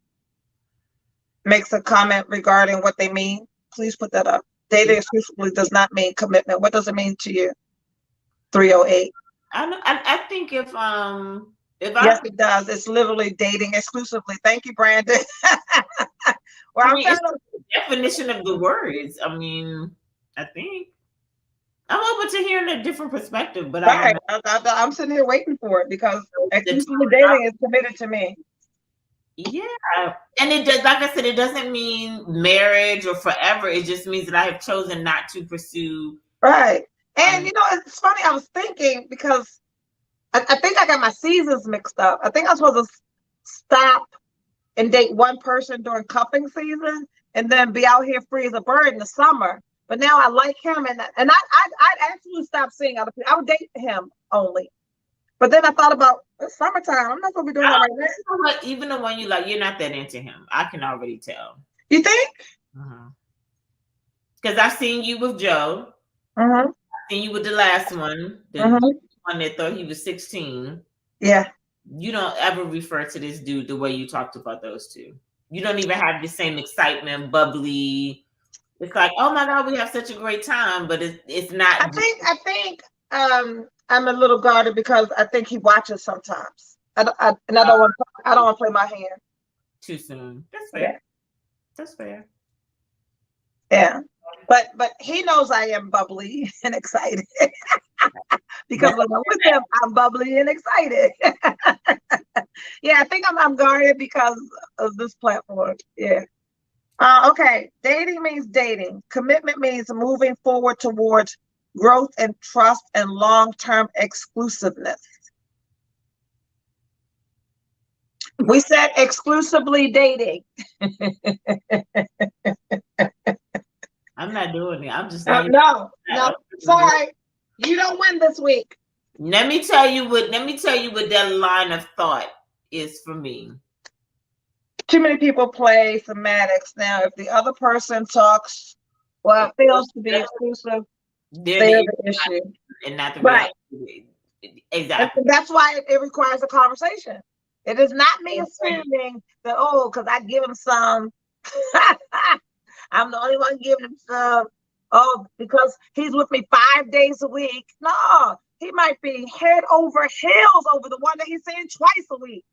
[SPEAKER 2] makes a comment regarding what they mean, please put that up. Dating exclusively does not mean commitment. What does it mean to you? 308.
[SPEAKER 1] I think if
[SPEAKER 2] yes, it does. It's literally dating exclusively. Thank you, Brandon.
[SPEAKER 1] It's the definition of the words. I mean, I think I'm open to hearing a different perspective, but
[SPEAKER 2] I'm sitting here waiting for it because exclusively dating is committed to me.
[SPEAKER 1] Yeah, and it does. Like I said, it doesn't mean marriage or forever. It just means that I have chosen not to pursue.
[SPEAKER 2] Right, and it's funny. I was thinking because I think I got my seasons mixed up. I think I'm supposed to stop and date one person during cuffing season and then be out here free as a bird in the summer. But now I like him, and I'd actually stop seeing other people. I would date him only. But then I thought about it's summertime. I'm not gonna be doing that right now.
[SPEAKER 1] Even the one you like, you're not that into him. I can already tell.
[SPEAKER 2] You think?
[SPEAKER 1] Because I've seen you with Joe.
[SPEAKER 2] I've
[SPEAKER 1] seen you with the last one, the one that thought he was 16.
[SPEAKER 2] Yeah.
[SPEAKER 1] You don't ever refer to this dude the way you talked about those two. You don't even have the same excitement, bubbly. It's like, oh my God, we have such a great time, but it's not.
[SPEAKER 2] I think I'm a little guarded because I think he watches sometimes. I don't want to play my hand
[SPEAKER 1] too soon. That's fair. Yeah. That's fair.
[SPEAKER 2] Yeah, but he knows I am bubbly and excited because when I'm with him, I'm bubbly and excited. Yeah, I think I'm guarded because of this platform. Yeah. Okay. Dating means dating. Commitment means moving forward towards growth and trust and long-term exclusiveness. We said exclusively dating.
[SPEAKER 1] I'm not doing it. I'm just
[SPEAKER 2] no. Sorry, you don't win this week.
[SPEAKER 1] Let me tell you what that line of thought is for me.
[SPEAKER 2] Too many people play semantics now. If the other person talks, well, it fails to be exclusive, they're the issue,
[SPEAKER 1] and not the
[SPEAKER 2] right.
[SPEAKER 1] Exactly.
[SPEAKER 2] And that's why it requires a conversation. It is not me assuming that because I give him some. I'm the only one giving him some. Oh, because he's with me 5 days a week. No, he might be head over heels over the one that he's seeing twice a week.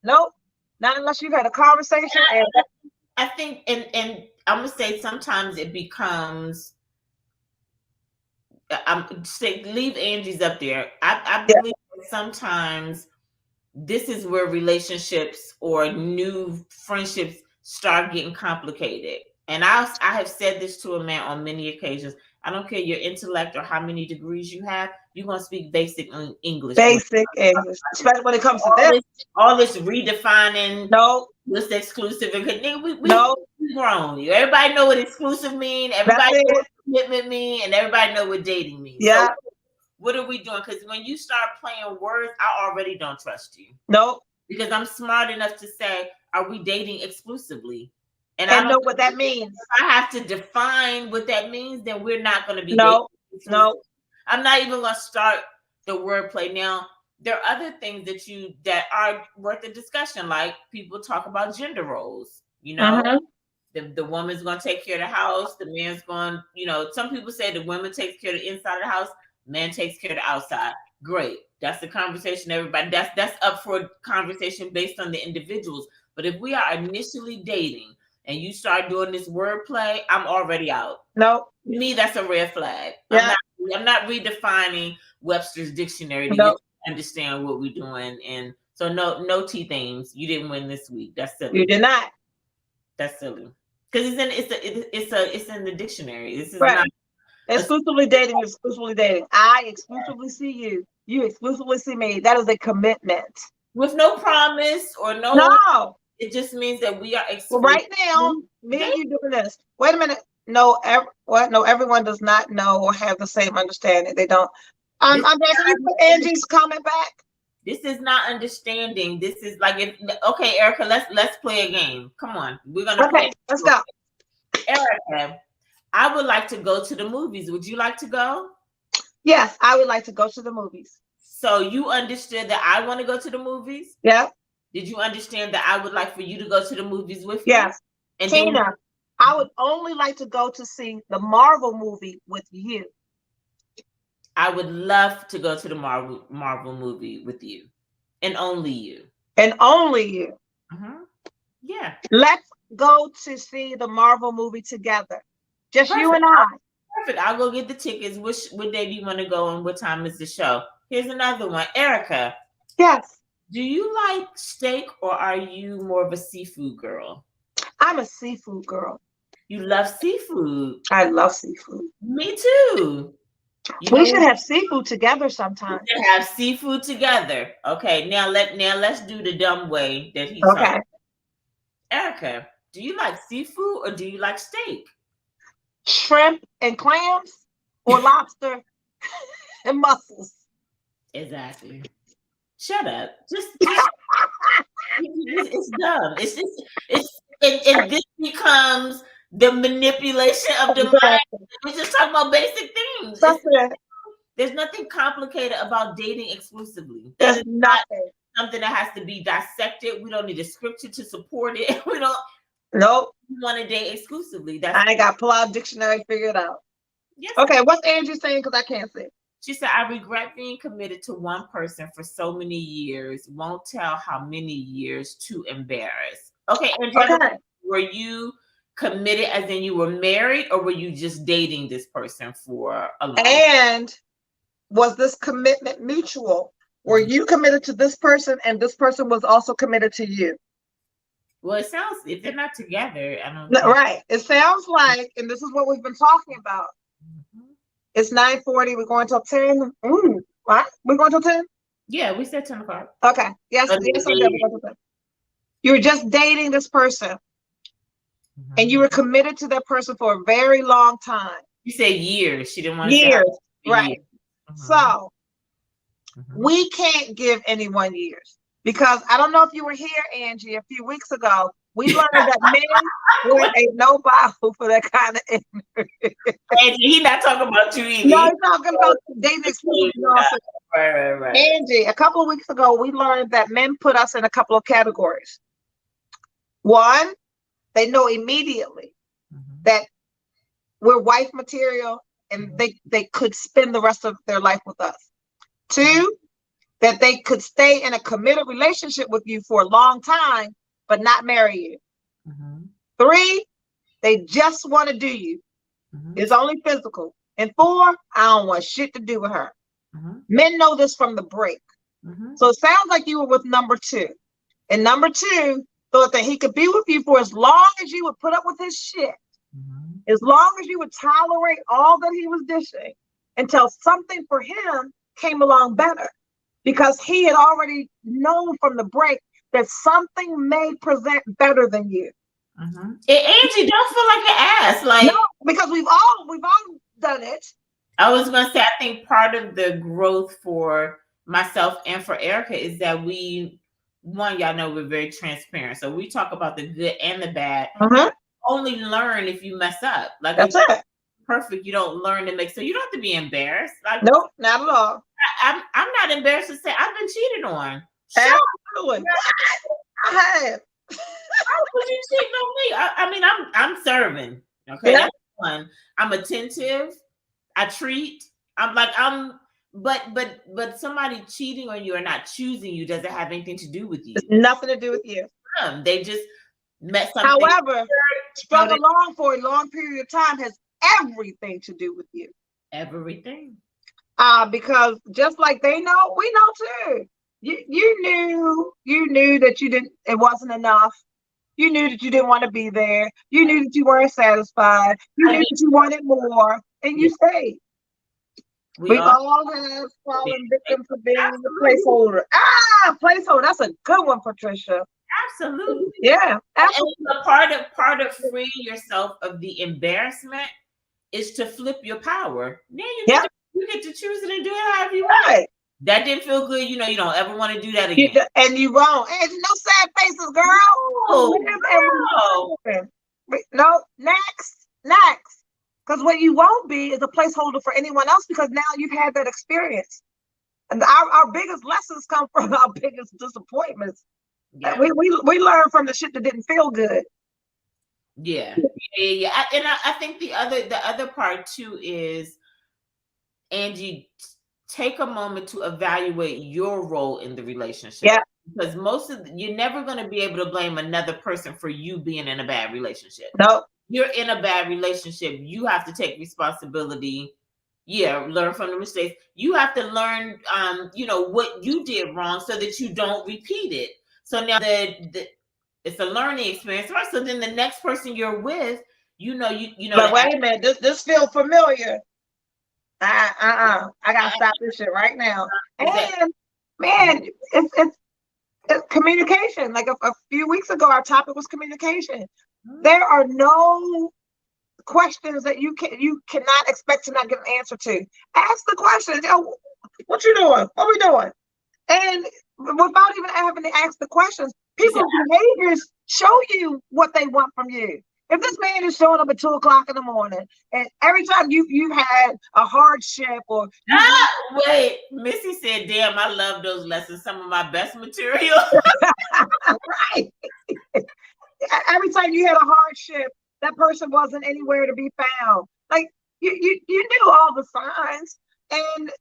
[SPEAKER 2] Nope, not unless you've had a conversation.
[SPEAKER 1] I think, and I'm gonna say sometimes it becomes. Leave Angie's up there. I believe that sometimes this is where relationships or new friendships start getting complicated. And I have said this to a man on many occasions. I don't care your intellect or how many degrees you have. You're going to speak basic English.
[SPEAKER 2] Basic English, especially when it comes to this.
[SPEAKER 1] All this redefining.
[SPEAKER 2] No.
[SPEAKER 1] What's exclusive? We
[SPEAKER 2] no.
[SPEAKER 1] grown. Everybody know what exclusive mean. Everybody know what commitment mean. And everybody know what dating means.
[SPEAKER 2] Yeah.
[SPEAKER 1] So what are we doing? Because when you start playing words, I already don't trust you.
[SPEAKER 2] No.
[SPEAKER 1] Because I'm smart enough to say, are we dating exclusively?
[SPEAKER 2] And I know what that means.
[SPEAKER 1] If I have to define what that means, then we're not going to be
[SPEAKER 2] dating. No.
[SPEAKER 1] I'm not even going to start the wordplay. Now, there are other things that are worth a discussion, like people talk about gender roles. You know, the woman's going to take care of the house. The man's going, some people say the woman takes care of the inside of the house. Man takes care of the outside. Great. That's the conversation, everybody. That's up for conversation based on the individuals. But if we are initially dating and you start doing this wordplay, I'm already out.
[SPEAKER 2] No.
[SPEAKER 1] To me, that's a red flag.
[SPEAKER 2] Yeah.
[SPEAKER 1] I'm not redefining Webster's dictionary to get you to understand what we're doing. And so no tea things. You didn't win this week. That's silly.
[SPEAKER 2] You did not.
[SPEAKER 1] That's silly. Because it's in the dictionary. This is
[SPEAKER 2] right.
[SPEAKER 1] not
[SPEAKER 2] exclusively dating, exclusively dating. I exclusively see you. You exclusively see me. That is a commitment.
[SPEAKER 1] With no promise or no.
[SPEAKER 2] No.
[SPEAKER 1] It just means that we are
[SPEAKER 2] exclusive. Well, right now, me and you doing this. Wait a minute. No, no, everyone does not know or have the same understanding. They don't. I'm asking you put Angie's comment back.
[SPEAKER 1] This is not understanding. This is like okay, Erica, let's play a game. Come on. We're gonna
[SPEAKER 2] play. Let's go.
[SPEAKER 1] Erica, I would like to go to the movies. Would you like to go?
[SPEAKER 2] Yes, I would like to go to the movies.
[SPEAKER 1] So you understood that I want to go to the movies?
[SPEAKER 2] Yeah.
[SPEAKER 1] Did you understand that I would like for you to go to the movies with
[SPEAKER 2] me? Yes.
[SPEAKER 1] And
[SPEAKER 2] Tina, I would only like to go to see the Marvel movie with you.
[SPEAKER 1] I would love to go to the Marvel movie with you. And only you.
[SPEAKER 2] And only you.
[SPEAKER 1] Yeah.
[SPEAKER 2] Let's go to see the Marvel movie together. Just Perfect. You and I.
[SPEAKER 1] Perfect. I'll go get the tickets. What day do you want to go and what time is the show? Here's another one. Erica.
[SPEAKER 2] Yes.
[SPEAKER 1] Do you like steak or are you more of a seafood girl?
[SPEAKER 2] I'm a seafood girl.
[SPEAKER 1] You love seafood.
[SPEAKER 2] I love seafood.
[SPEAKER 1] Me too.
[SPEAKER 2] We should have seafood together sometime.
[SPEAKER 1] We should have seafood together. Okay, now let's do the dumb way that he's talking. Erica, do you like seafood or do you like steak?
[SPEAKER 2] Shrimp and clams, or lobster and mussels?
[SPEAKER 1] Exactly. Shut up. Just it's dumb. It's just and this becomes the manipulation of the mind. We're just talking about basic things. There's nothing complicated about dating exclusively.
[SPEAKER 2] There's nothing.
[SPEAKER 1] Something that has to be dissected. We don't need a scripture to support it. We don't.
[SPEAKER 2] Nope.
[SPEAKER 1] We want to date exclusively.
[SPEAKER 2] I ain't got pull out dictionary figured out.
[SPEAKER 1] Yes.
[SPEAKER 2] Okay, what's Angie saying? Because I can't see.
[SPEAKER 1] She said, I regret being committed to one person for so many years. Won't tell how many years to embarrass. Okay, Angela, were you committed as in you were married, or were you just dating this person for a long time?
[SPEAKER 2] And was this commitment mutual? Were you committed to this person and this person was also committed to you?
[SPEAKER 1] Well, it sounds, if they're not together, I don't
[SPEAKER 2] know. Right. It sounds like, and this is what we've been talking about. It's 9:40. We're going till 10. What? We're going till 10?
[SPEAKER 1] Yeah, we said 10 o'clock.
[SPEAKER 2] Okay. Yes. You were just dating this person. And you were committed to that person for a very long time.
[SPEAKER 1] You said years. She didn't want
[SPEAKER 2] to say right. So we can't give anyone years, because I don't know if you were here, Angie, a few weeks ago. We learned that men ain't no Bible for that kind of ignorance.
[SPEAKER 1] Angie, he's not talking about you either.
[SPEAKER 2] No, he's talking about dating exclusion.
[SPEAKER 1] Right.
[SPEAKER 2] Angie, a couple of weeks ago, we learned that men put us in a couple of categories. One, they know immediately that we're wife material and they could spend the rest of their life with us. Two, that they could stay in a committed relationship with you for a long time, but not marry you. Three, they just want to do you. It's only physical. And four, I don't want shit to do with her. Men know this from the break. So it sounds like you were with number two. And number two thought that he could be with you for as long as you would put up with his shit. As long as you would tolerate all that he was dishing, until something for him came along better. Because he had already known from the break that something may present better than you.
[SPEAKER 1] Angie, don't feel like an ass. Like,
[SPEAKER 2] no, because we've all done it.
[SPEAKER 1] I was gonna say, I think part of the growth for myself and for Erica is that y'all know we're very transparent. So we talk about the good and the bad. Only learn if you mess up. Like,
[SPEAKER 2] that's it.
[SPEAKER 1] Perfect. You don't learn to make, so you don't have to be embarrassed. Like,
[SPEAKER 2] nope, not at all.
[SPEAKER 1] I'm not embarrassed to say I've been cheated on.
[SPEAKER 2] Absolutely. I have.
[SPEAKER 1] How would you cheat on me? I mean, I'm serving. Okay, that's one. I'm attentive. I treat. But somebody cheating on you or not choosing you doesn't have anything to do with you.
[SPEAKER 2] It's nothing to do with you.
[SPEAKER 1] They just met something.
[SPEAKER 2] However, strung along for a long period of time has everything to do with you.
[SPEAKER 1] Everything.
[SPEAKER 2] Because just like they know, we know too. You knew that it wasn't enough. You knew that you didn't want to be there. You knew that you weren't satisfied. You knew that you wanted more, and you stayed. We all have fallen victims to being the placeholder. Placeholder. That's a good one, Patricia.
[SPEAKER 1] Absolutely.
[SPEAKER 2] Yeah. Absolutely.
[SPEAKER 1] And part of freeing yourself of the embarrassment is to flip your power. Now you get to choose it and do it however you want. That didn't feel good. You don't ever want to do that again.
[SPEAKER 2] And you won't. And no sad faces, girl. No, next. Because what you won't be is a placeholder for anyone else, because now you've had that experience. And our biggest lessons come from our biggest disappointments. Yeah. We learn from the shit that didn't feel good.
[SPEAKER 1] Yeah. And I think the other part too is, Angie, take a moment to evaluate your role in the relationship.
[SPEAKER 2] Yeah.
[SPEAKER 1] Because you're never going to be able to blame another person for you being in a bad relationship.
[SPEAKER 2] No.
[SPEAKER 1] You're in a bad relationship. You have to take responsibility. Yeah, learn from the mistakes. You have to learn, what you did wrong so that you don't repeat it. So now it's a learning experience, right? So then the next person you're with, you know.
[SPEAKER 2] But wait a minute, this feels familiar. I gotta stop this shit right now. And man, it's communication. Like a few weeks ago, our topic was communication. There are no questions that you cannot expect to not get an answer to. Ask the questions. Yo, what you doing? What we doing? And without even having to ask the questions, people's behaviors show you what they want from you. If this man is showing up at 2:00 in the morning, and every time you had a hardship or
[SPEAKER 1] wait, Missy said, "Damn, I love those lessons. Some of my best material."
[SPEAKER 2] Right. Every time you had a hardship, that person wasn't anywhere to be found. Like you knew all the signs, and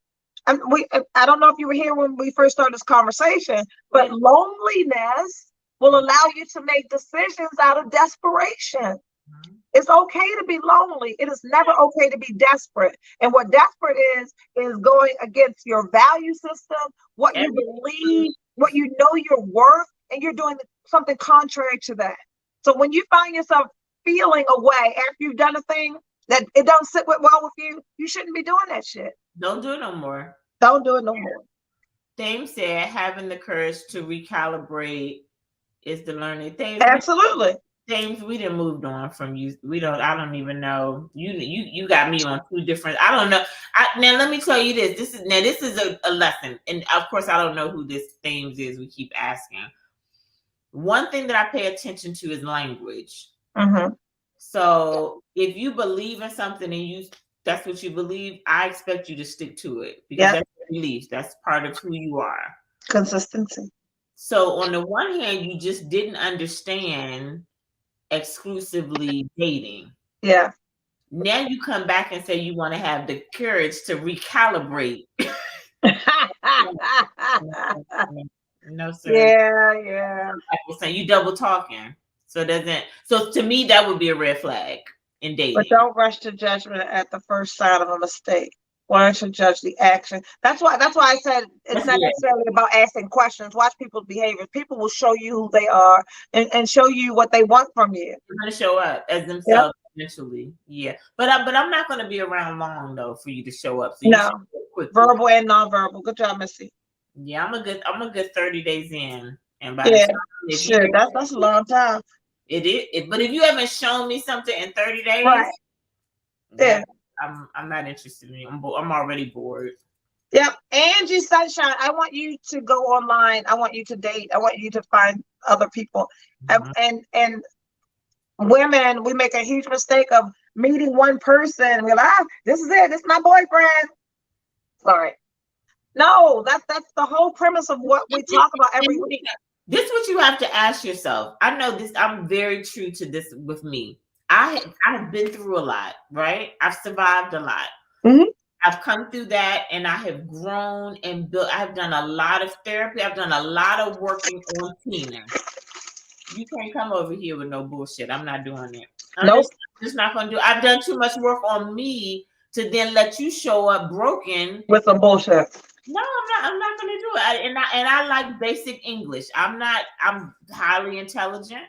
[SPEAKER 2] I don't know if you were here when we first started this conversation, but loneliness will allow you to make decisions out of desperation. It's okay to be lonely. It is never okay to be desperate. And what desperate is going against your value system, what you believe, what you know you're worth, and you're doing something contrary to that. So when you find yourself feeling a way after you've done a thing that it don't sit well with you, you shouldn't be doing that shit.
[SPEAKER 1] Don't do it no more.
[SPEAKER 2] Don't do it no more.
[SPEAKER 1] Dame said having the courage to recalibrate is the learning thing.
[SPEAKER 2] Absolutely.
[SPEAKER 1] James, we done moved on from you. I don't even know. You got me on two different. I don't know. Now let me tell you this. This is a lesson. And of course I don't know who this James is. We keep asking. One thing that I pay attention to is language.
[SPEAKER 2] Mm-hmm.
[SPEAKER 1] So if you believe in something and that's what you believe, I expect you to stick to it because that's your beliefs. That's part of who you are.
[SPEAKER 2] Consistency.
[SPEAKER 1] So on the one hand, you just didn't understand exclusively dating.
[SPEAKER 2] Yeah.
[SPEAKER 1] Now you come back and say you want to have the courage to recalibrate. No, sir.
[SPEAKER 2] Yeah.
[SPEAKER 1] You double talking. So to me, that would be a red flag in dating.
[SPEAKER 2] But don't rush to judgment at the first sign of a mistake. Learn to judge the action. That's why I said it's not necessarily about asking questions. Watch people's behaviors. People will show you who they are and show you what they want from you.
[SPEAKER 1] They're going to show up as themselves eventually. Yeah. But I'm not going to be around long though for you to show up. So
[SPEAKER 2] no. Verbal and nonverbal. Good job, Missy.
[SPEAKER 1] Yeah, I'm a good 30 days in. And by
[SPEAKER 2] that's a long time.
[SPEAKER 1] It is. But if you haven't shown me something in 30 days,
[SPEAKER 2] right. Yeah.
[SPEAKER 1] I'm not interested in you. I'm already bored.
[SPEAKER 2] Yep. Angie Sunshine, I want you to go online. I want you to date. I want you to find other people. Mm-hmm. And women, we make a huge mistake of meeting one person. We're like, this is it. This is my boyfriend. Sorry. No, that's the whole premise of what we talk about every week.
[SPEAKER 1] This is what you have to ask yourself. I know this. I'm very true to this with me. I've been through a lot, right? I've survived a lot.
[SPEAKER 2] Mm-hmm.
[SPEAKER 1] I've come through that and I have grown and built. I've done a lot of therapy. I've done a lot of working on Tina. You can't come over here with no bullshit. I'm not doing it. I'm just not going to do it. I've done too much work on me to then let you show up broken.
[SPEAKER 2] With some bullshit.
[SPEAKER 1] No, I'm not going to do it. And I like basic English. I'm highly intelligent.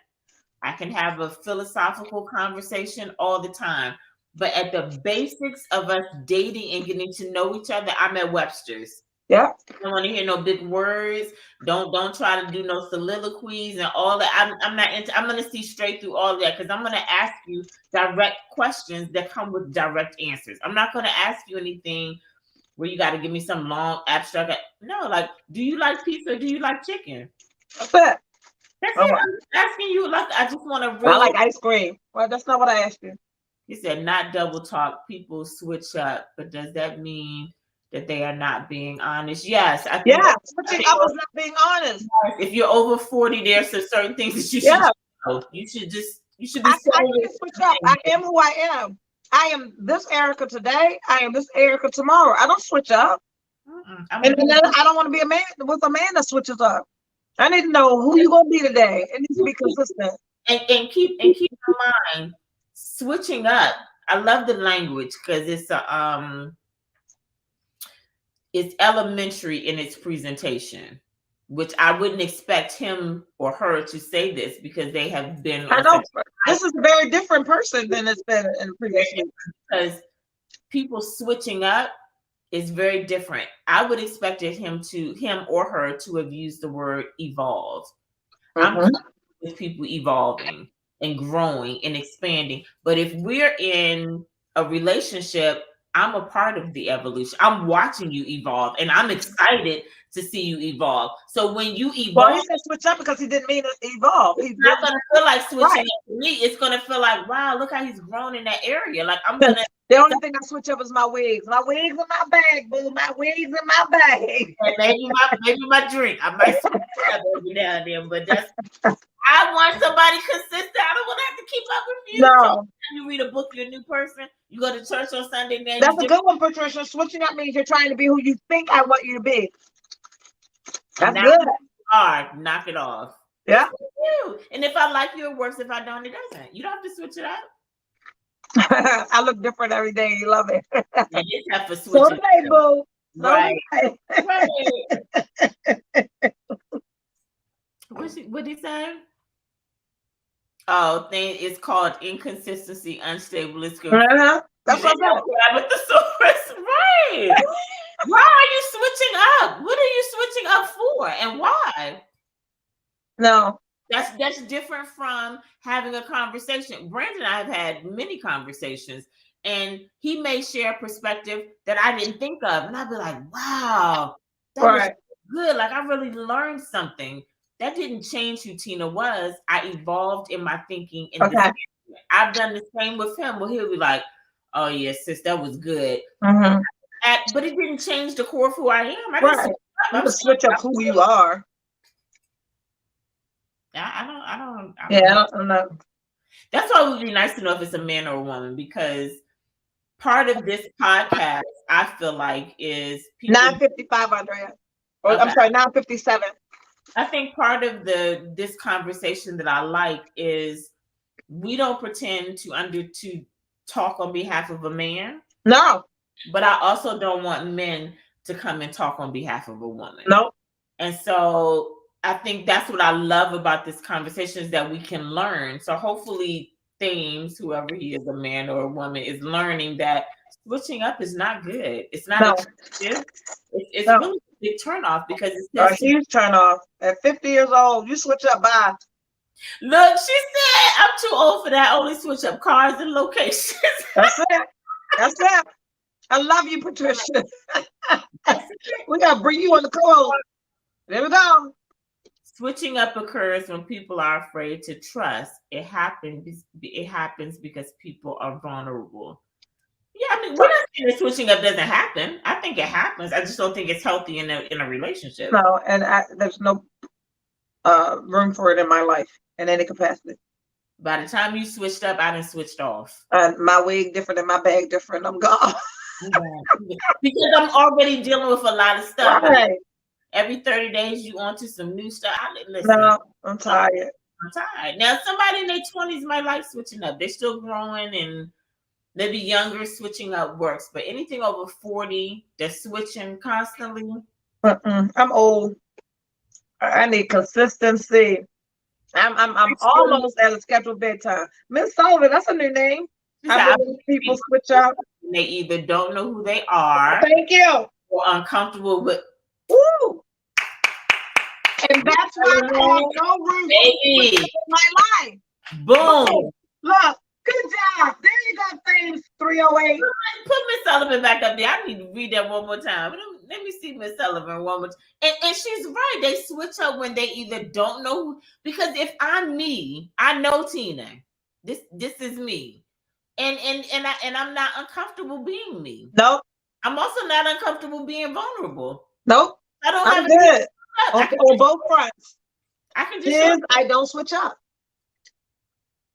[SPEAKER 1] I can have a philosophical conversation all the time. But at the basics of us dating and getting to know each other, I'm at Webster's.
[SPEAKER 2] Yeah.
[SPEAKER 1] I don't want to hear no big words. Don't try to do no soliloquies and all that. I'm not into. I'm going to see straight through all that because I'm going to ask you direct questions that come with direct answers. I'm not going to ask you anything where you got to give me some long abstract. No, like, do you like pizza or do you like chicken?
[SPEAKER 2] What's that?
[SPEAKER 1] That's it. I'm asking you. Like, I just want to.
[SPEAKER 2] I like ice cream. Well, that's not what I asked you.
[SPEAKER 1] He said, not double talk. People switch up, but does that mean that they are not being honest? Yes.
[SPEAKER 2] Switching up is not being honest.
[SPEAKER 1] If you're over 40, there's certain things that you should know. You should be.
[SPEAKER 2] I can switch up. I am who I am. I am this Erica today. I am this Erica tomorrow. I don't switch up. I don't want to be a man with a man that switches up. I need to know who you're gonna be today. It needs to be consistent.
[SPEAKER 1] And keep in mind, switching up. I love the language because it's elementary in its presentation, which I wouldn't expect him or her to say this because they have been.
[SPEAKER 2] I know this is a very different person than it's been in the previous year.
[SPEAKER 1] Because people switching up is very different. I would expected him or her to have used the word evolve. I'm comfortable with people evolving and growing and expanding. But if we're in a relationship, I'm a part of the evolution. I'm watching you evolve, and I'm excited to see you evolve. So when you evolve,
[SPEAKER 2] well, he said switch up because he didn't mean to evolve.
[SPEAKER 1] It's not gonna feel like switching up to me. It's gonna feel like, wow, look how he's grown in that area. Like I'm gonna.
[SPEAKER 2] The only thing I switch up is my wigs. My wigs in my bag, boo. My wigs in my bag.
[SPEAKER 1] And maybe my drink. I might switch up every now and then, but that's. I want somebody consistent. I don't want to have to keep up with you.
[SPEAKER 2] No.
[SPEAKER 1] You read a book, you're a new person. You go to church on Sunday. Now
[SPEAKER 2] that's a good one, Patricia. Switching up means you're trying to be who you think I want you to be. That's good.
[SPEAKER 1] Knock it off.
[SPEAKER 2] Yeah.
[SPEAKER 1] And if I like you, it works. If I don't, it doesn't. You don't have to switch it up.
[SPEAKER 2] I look different every day. You love it.
[SPEAKER 1] You just have to switch it
[SPEAKER 2] up. Boo.
[SPEAKER 1] Right. What did he say? Oh, it's called inconsistency, unstable. That's
[SPEAKER 2] what I'm
[SPEAKER 1] with the source. Right. Why are you switching up? What are you switching up for, and why?
[SPEAKER 2] No.
[SPEAKER 1] That's different from having a conversation. Brandon and I have had many conversations, and he may share a perspective that I didn't think of, and I'd be like, "Wow, that was good! Like I really learned something." That didn't change who Tina was. I evolved in my thinking. I've done the same with him. Well, he'll be like, "Oh yeah, sis, that was good," but it didn't change the core of who I am.
[SPEAKER 2] I didn't switch up who you are.
[SPEAKER 1] I don't
[SPEAKER 2] know.
[SPEAKER 1] That's why it would be nice to know if it's a man or a woman, because part of this podcast, I feel like, is
[SPEAKER 2] 9:55, Andrea. I'm sorry, 9:57.
[SPEAKER 1] I think part of this conversation that I like is we don't pretend to talk on behalf of a man.
[SPEAKER 2] No.
[SPEAKER 1] But I also don't want men to come and talk on behalf of a woman.
[SPEAKER 2] No.
[SPEAKER 1] And so I think that's what I love about this conversation, is that we can learn. So hopefully Thames, whoever he is, a man or a woman, is learning that switching up is not good. It's not effective. It's really a big turnoff, because it's
[SPEAKER 2] a huge turnoff. At 50 years old, you switch up by.
[SPEAKER 1] Look, she said, I'm too old for that. I only switch up cars and locations.
[SPEAKER 2] That's it. I love you, Patricia. We gotta bring you on the call. There we go.
[SPEAKER 1] Switching up occurs when people are afraid to trust. It happens because people are vulnerable. Yeah, I mean, we're not saying that switching up doesn't happen. I think it happens. I just don't think it's healthy in a relationship.
[SPEAKER 2] No, and there's no room for it in my life in any capacity.
[SPEAKER 1] By the time you switched up, I done switched off.
[SPEAKER 2] My wig different and my bag different. I'm gone.
[SPEAKER 1] Because I'm already dealing with a lot of stuff.
[SPEAKER 2] Right.
[SPEAKER 1] Every 30 days, you onto some new stuff. Listen,
[SPEAKER 2] no, I'm tired.
[SPEAKER 1] Now, somebody in their 20s might like switching up. They're still growing, and maybe younger, switching up works. But anything over 40, they're switching constantly.
[SPEAKER 2] I'm old. I need consistency. I'm almost at a scheduled bedtime. Miss Sullivan, that's a new name. I believe people switch up.
[SPEAKER 1] They either don't know who they are.
[SPEAKER 2] Thank you.
[SPEAKER 1] Or uncomfortable with.
[SPEAKER 2] Woo! And that's why I have no room in my life.
[SPEAKER 1] Boom.
[SPEAKER 2] Look, good job. There you go, Thames 308.
[SPEAKER 1] Put Miss Sullivan back up there. I need to read that one more time. Let me see Miss Sullivan one more time. And she's right. They switch up when they either don't know who, because if I'm me, I know Tina. This is me. And I'm not uncomfortable being me.
[SPEAKER 2] Nope.
[SPEAKER 1] I'm also not uncomfortable being vulnerable.
[SPEAKER 2] Nope. I'm good. On both fronts.
[SPEAKER 1] I can just
[SPEAKER 2] I don't switch up.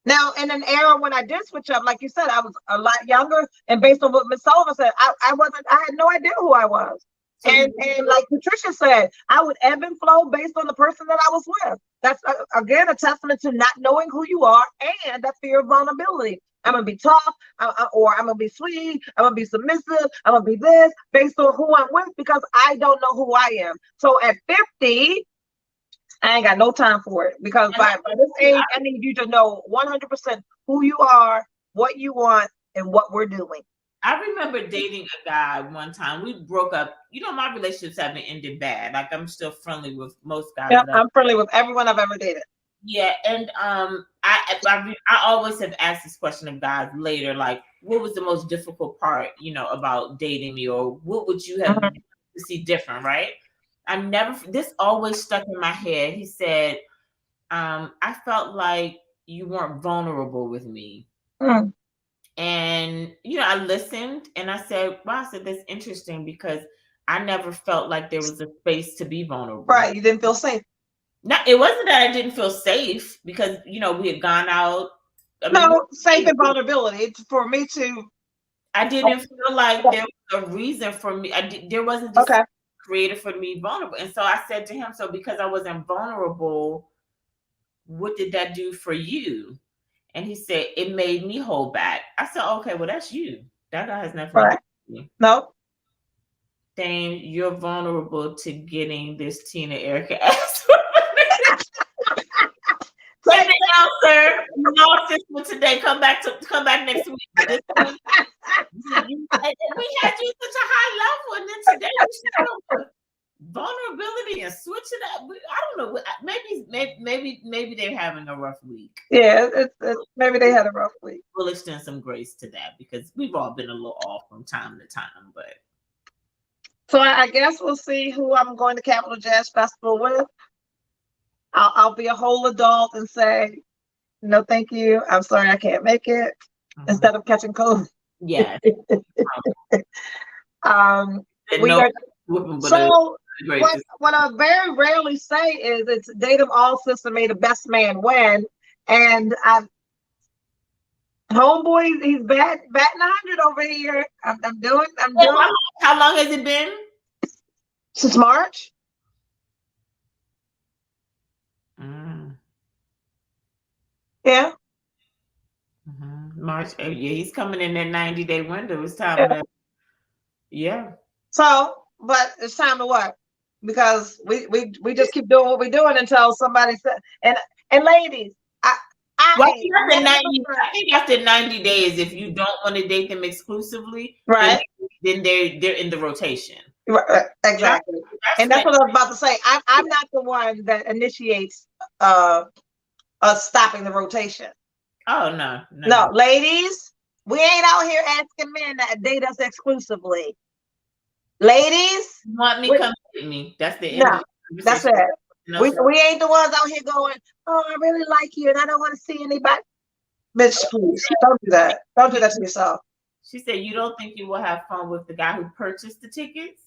[SPEAKER 2] Now, in an era when I did switch up, like you said, I was a lot younger, and based on what Miss Sullivan said, I had no idea who I was. And like Patricia said, I would ebb and flow based on the person that I was with. That's again a testament to not knowing who you are and that fear of vulnerability. I'm gonna be tough, or I'm gonna be sweet, I'm gonna be submissive, I'm gonna be this based on who I'm with, because I don't know who I am. So at 50, I ain't got no time for it, because by this age, I need you to know 100% who you are, what you want, and what we're doing.
[SPEAKER 1] I remember dating a guy one time. We broke up. You know, my relationships haven't ended bad. Like, I'm still friendly with most guys.
[SPEAKER 2] Yeah, I'm friendly with everyone I've ever dated.
[SPEAKER 1] Yeah, and I always have asked this question of guys later, like, what was the most difficult part, about dating me, or what would you have to see different, right? This always stuck in my head. He said, I felt like you weren't vulnerable with me.
[SPEAKER 2] Mm.
[SPEAKER 1] And, I listened and I said, wow, I said, that's interesting because I never felt like there was a space to be vulnerable.
[SPEAKER 2] Right. You didn't feel safe.
[SPEAKER 1] No, it wasn't that I didn't feel safe because, we had gone out.
[SPEAKER 2] Safe and vulnerability for me to.
[SPEAKER 1] I didn't feel like there was a reason for me. There wasn't just created for me vulnerable. And so I said to him, so because I wasn't vulnerable, what did that do for you? And he said, it made me hold back. I said, okay, well, that's you. That guy has nothing to do with me.
[SPEAKER 2] No.
[SPEAKER 1] Dane, you're vulnerable to getting this Tina Erica ass. Take it out, sir. You lost this one today. Come back next week. We had you such a high level, and then today we should go vulnerability and switch it up. I don't know. Maybe they're having a rough week.
[SPEAKER 2] Yeah, it's maybe they had a rough week.
[SPEAKER 1] We'll extend some grace to that because we've all been a little off from time to time. But
[SPEAKER 2] so I guess we'll see who I'm going to Capital Jazz Festival with. I'll be a whole adult and say, no, thank you. I'm sorry, I can't make it. Instead of catching COVID.
[SPEAKER 1] Yeah.
[SPEAKER 2] What I very rarely say is it's date them all, sister, may the best man win. And homeboy, he's batting 100 over here. I'm doing.
[SPEAKER 1] How long has it been?
[SPEAKER 2] Since March. Yeah.
[SPEAKER 1] March. Yeah, he's coming in that 90-day window. It's time to. Yeah.
[SPEAKER 2] So, but it's time to what? Because we just keep doing what we're doing until somebody says. And ladies,
[SPEAKER 1] I think after 90 days, if you don't want to date them exclusively,
[SPEAKER 2] right,
[SPEAKER 1] then they're in the rotation.
[SPEAKER 2] Right, exactly. And that's what I was about to say. I'm not the one that initiates us stopping the rotation.
[SPEAKER 1] Oh no,
[SPEAKER 2] ladies, we ain't out here asking men to date us exclusively. Ladies,
[SPEAKER 1] you want me, come with me. That's the end.
[SPEAKER 2] No, that's it. No, we ain't the ones out here going, oh, I really like you and I don't want to see anybody. Bitch, please don't do that. Don't do that to yourself.
[SPEAKER 1] She said, you don't think you will have fun with the guy who purchased the tickets?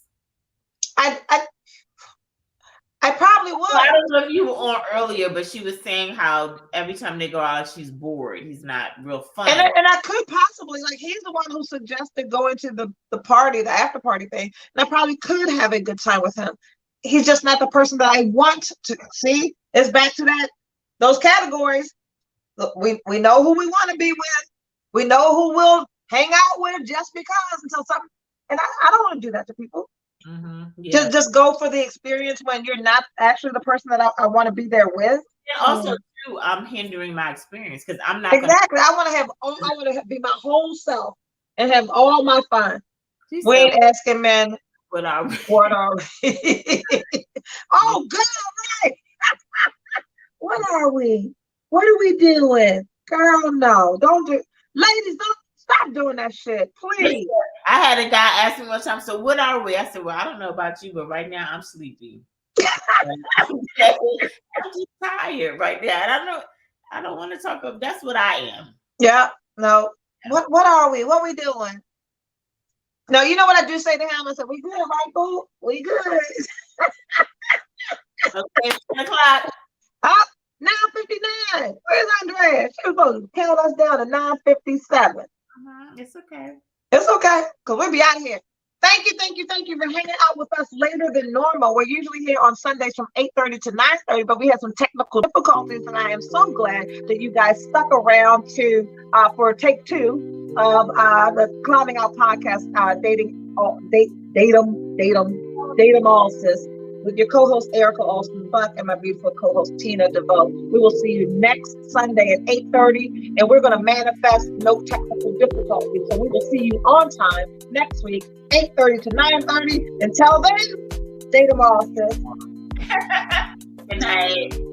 [SPEAKER 2] I probably would.
[SPEAKER 1] I don't know if you were on earlier, but she was saying how every time they go out, she's bored. He's not real fun.
[SPEAKER 2] And I could possibly, he's the one who suggested going to the party, the after party thing. And I probably could have a good time with him. He's just not the person that I want to see. It's back to those categories. Look, we know who we want to be with. We know who we'll hang out with just because until something. And I don't want to do that to people.
[SPEAKER 1] Yeah.
[SPEAKER 2] Just go for the experience when you're not actually the person that I want to be there with.
[SPEAKER 1] And also, too, I'm hindering my experience because I'm not
[SPEAKER 2] exactly. I want to be my whole self and have all my fun. We ain't asking men.
[SPEAKER 1] What are we?
[SPEAKER 2] Oh, God, right. What are we? What are we doing? Girl, no. Don't do. Ladies, don't stop doing that shit, please.
[SPEAKER 1] I had a guy ask me one time, so what are we? I said, well, I don't know about you, but right now I'm sleepy. I'm just tired right now. And I don't want to talk about, that's what I am.
[SPEAKER 2] Yeah, no. What are we? What we doing? No, you know what I do say to him? I said, we good, right, boo? We good.
[SPEAKER 1] Okay, 10 o'clock.
[SPEAKER 2] Up, 9:59. Where's Andrea? She was supposed to count us down to 9:57.
[SPEAKER 1] It's okay.
[SPEAKER 2] It's okay, because we'll be out of here. Thank you for hanging out with us later than normal. We're usually here on Sundays from 8:30 to 9:30, but we had some technical difficulties, and I am so glad that you guys stuck around for take 2 of the Climbing Out podcast, Date 'em all, sis. with your co-host Erica Austin Buck and my beautiful co-host Tina DeVoe. We will see you next Sunday at 8:30, and we're going to manifest no technical difficulties. So we will see you on time next week, 8:30 to 9:30. Until then, stay tomorrow, sis.
[SPEAKER 1] Good night.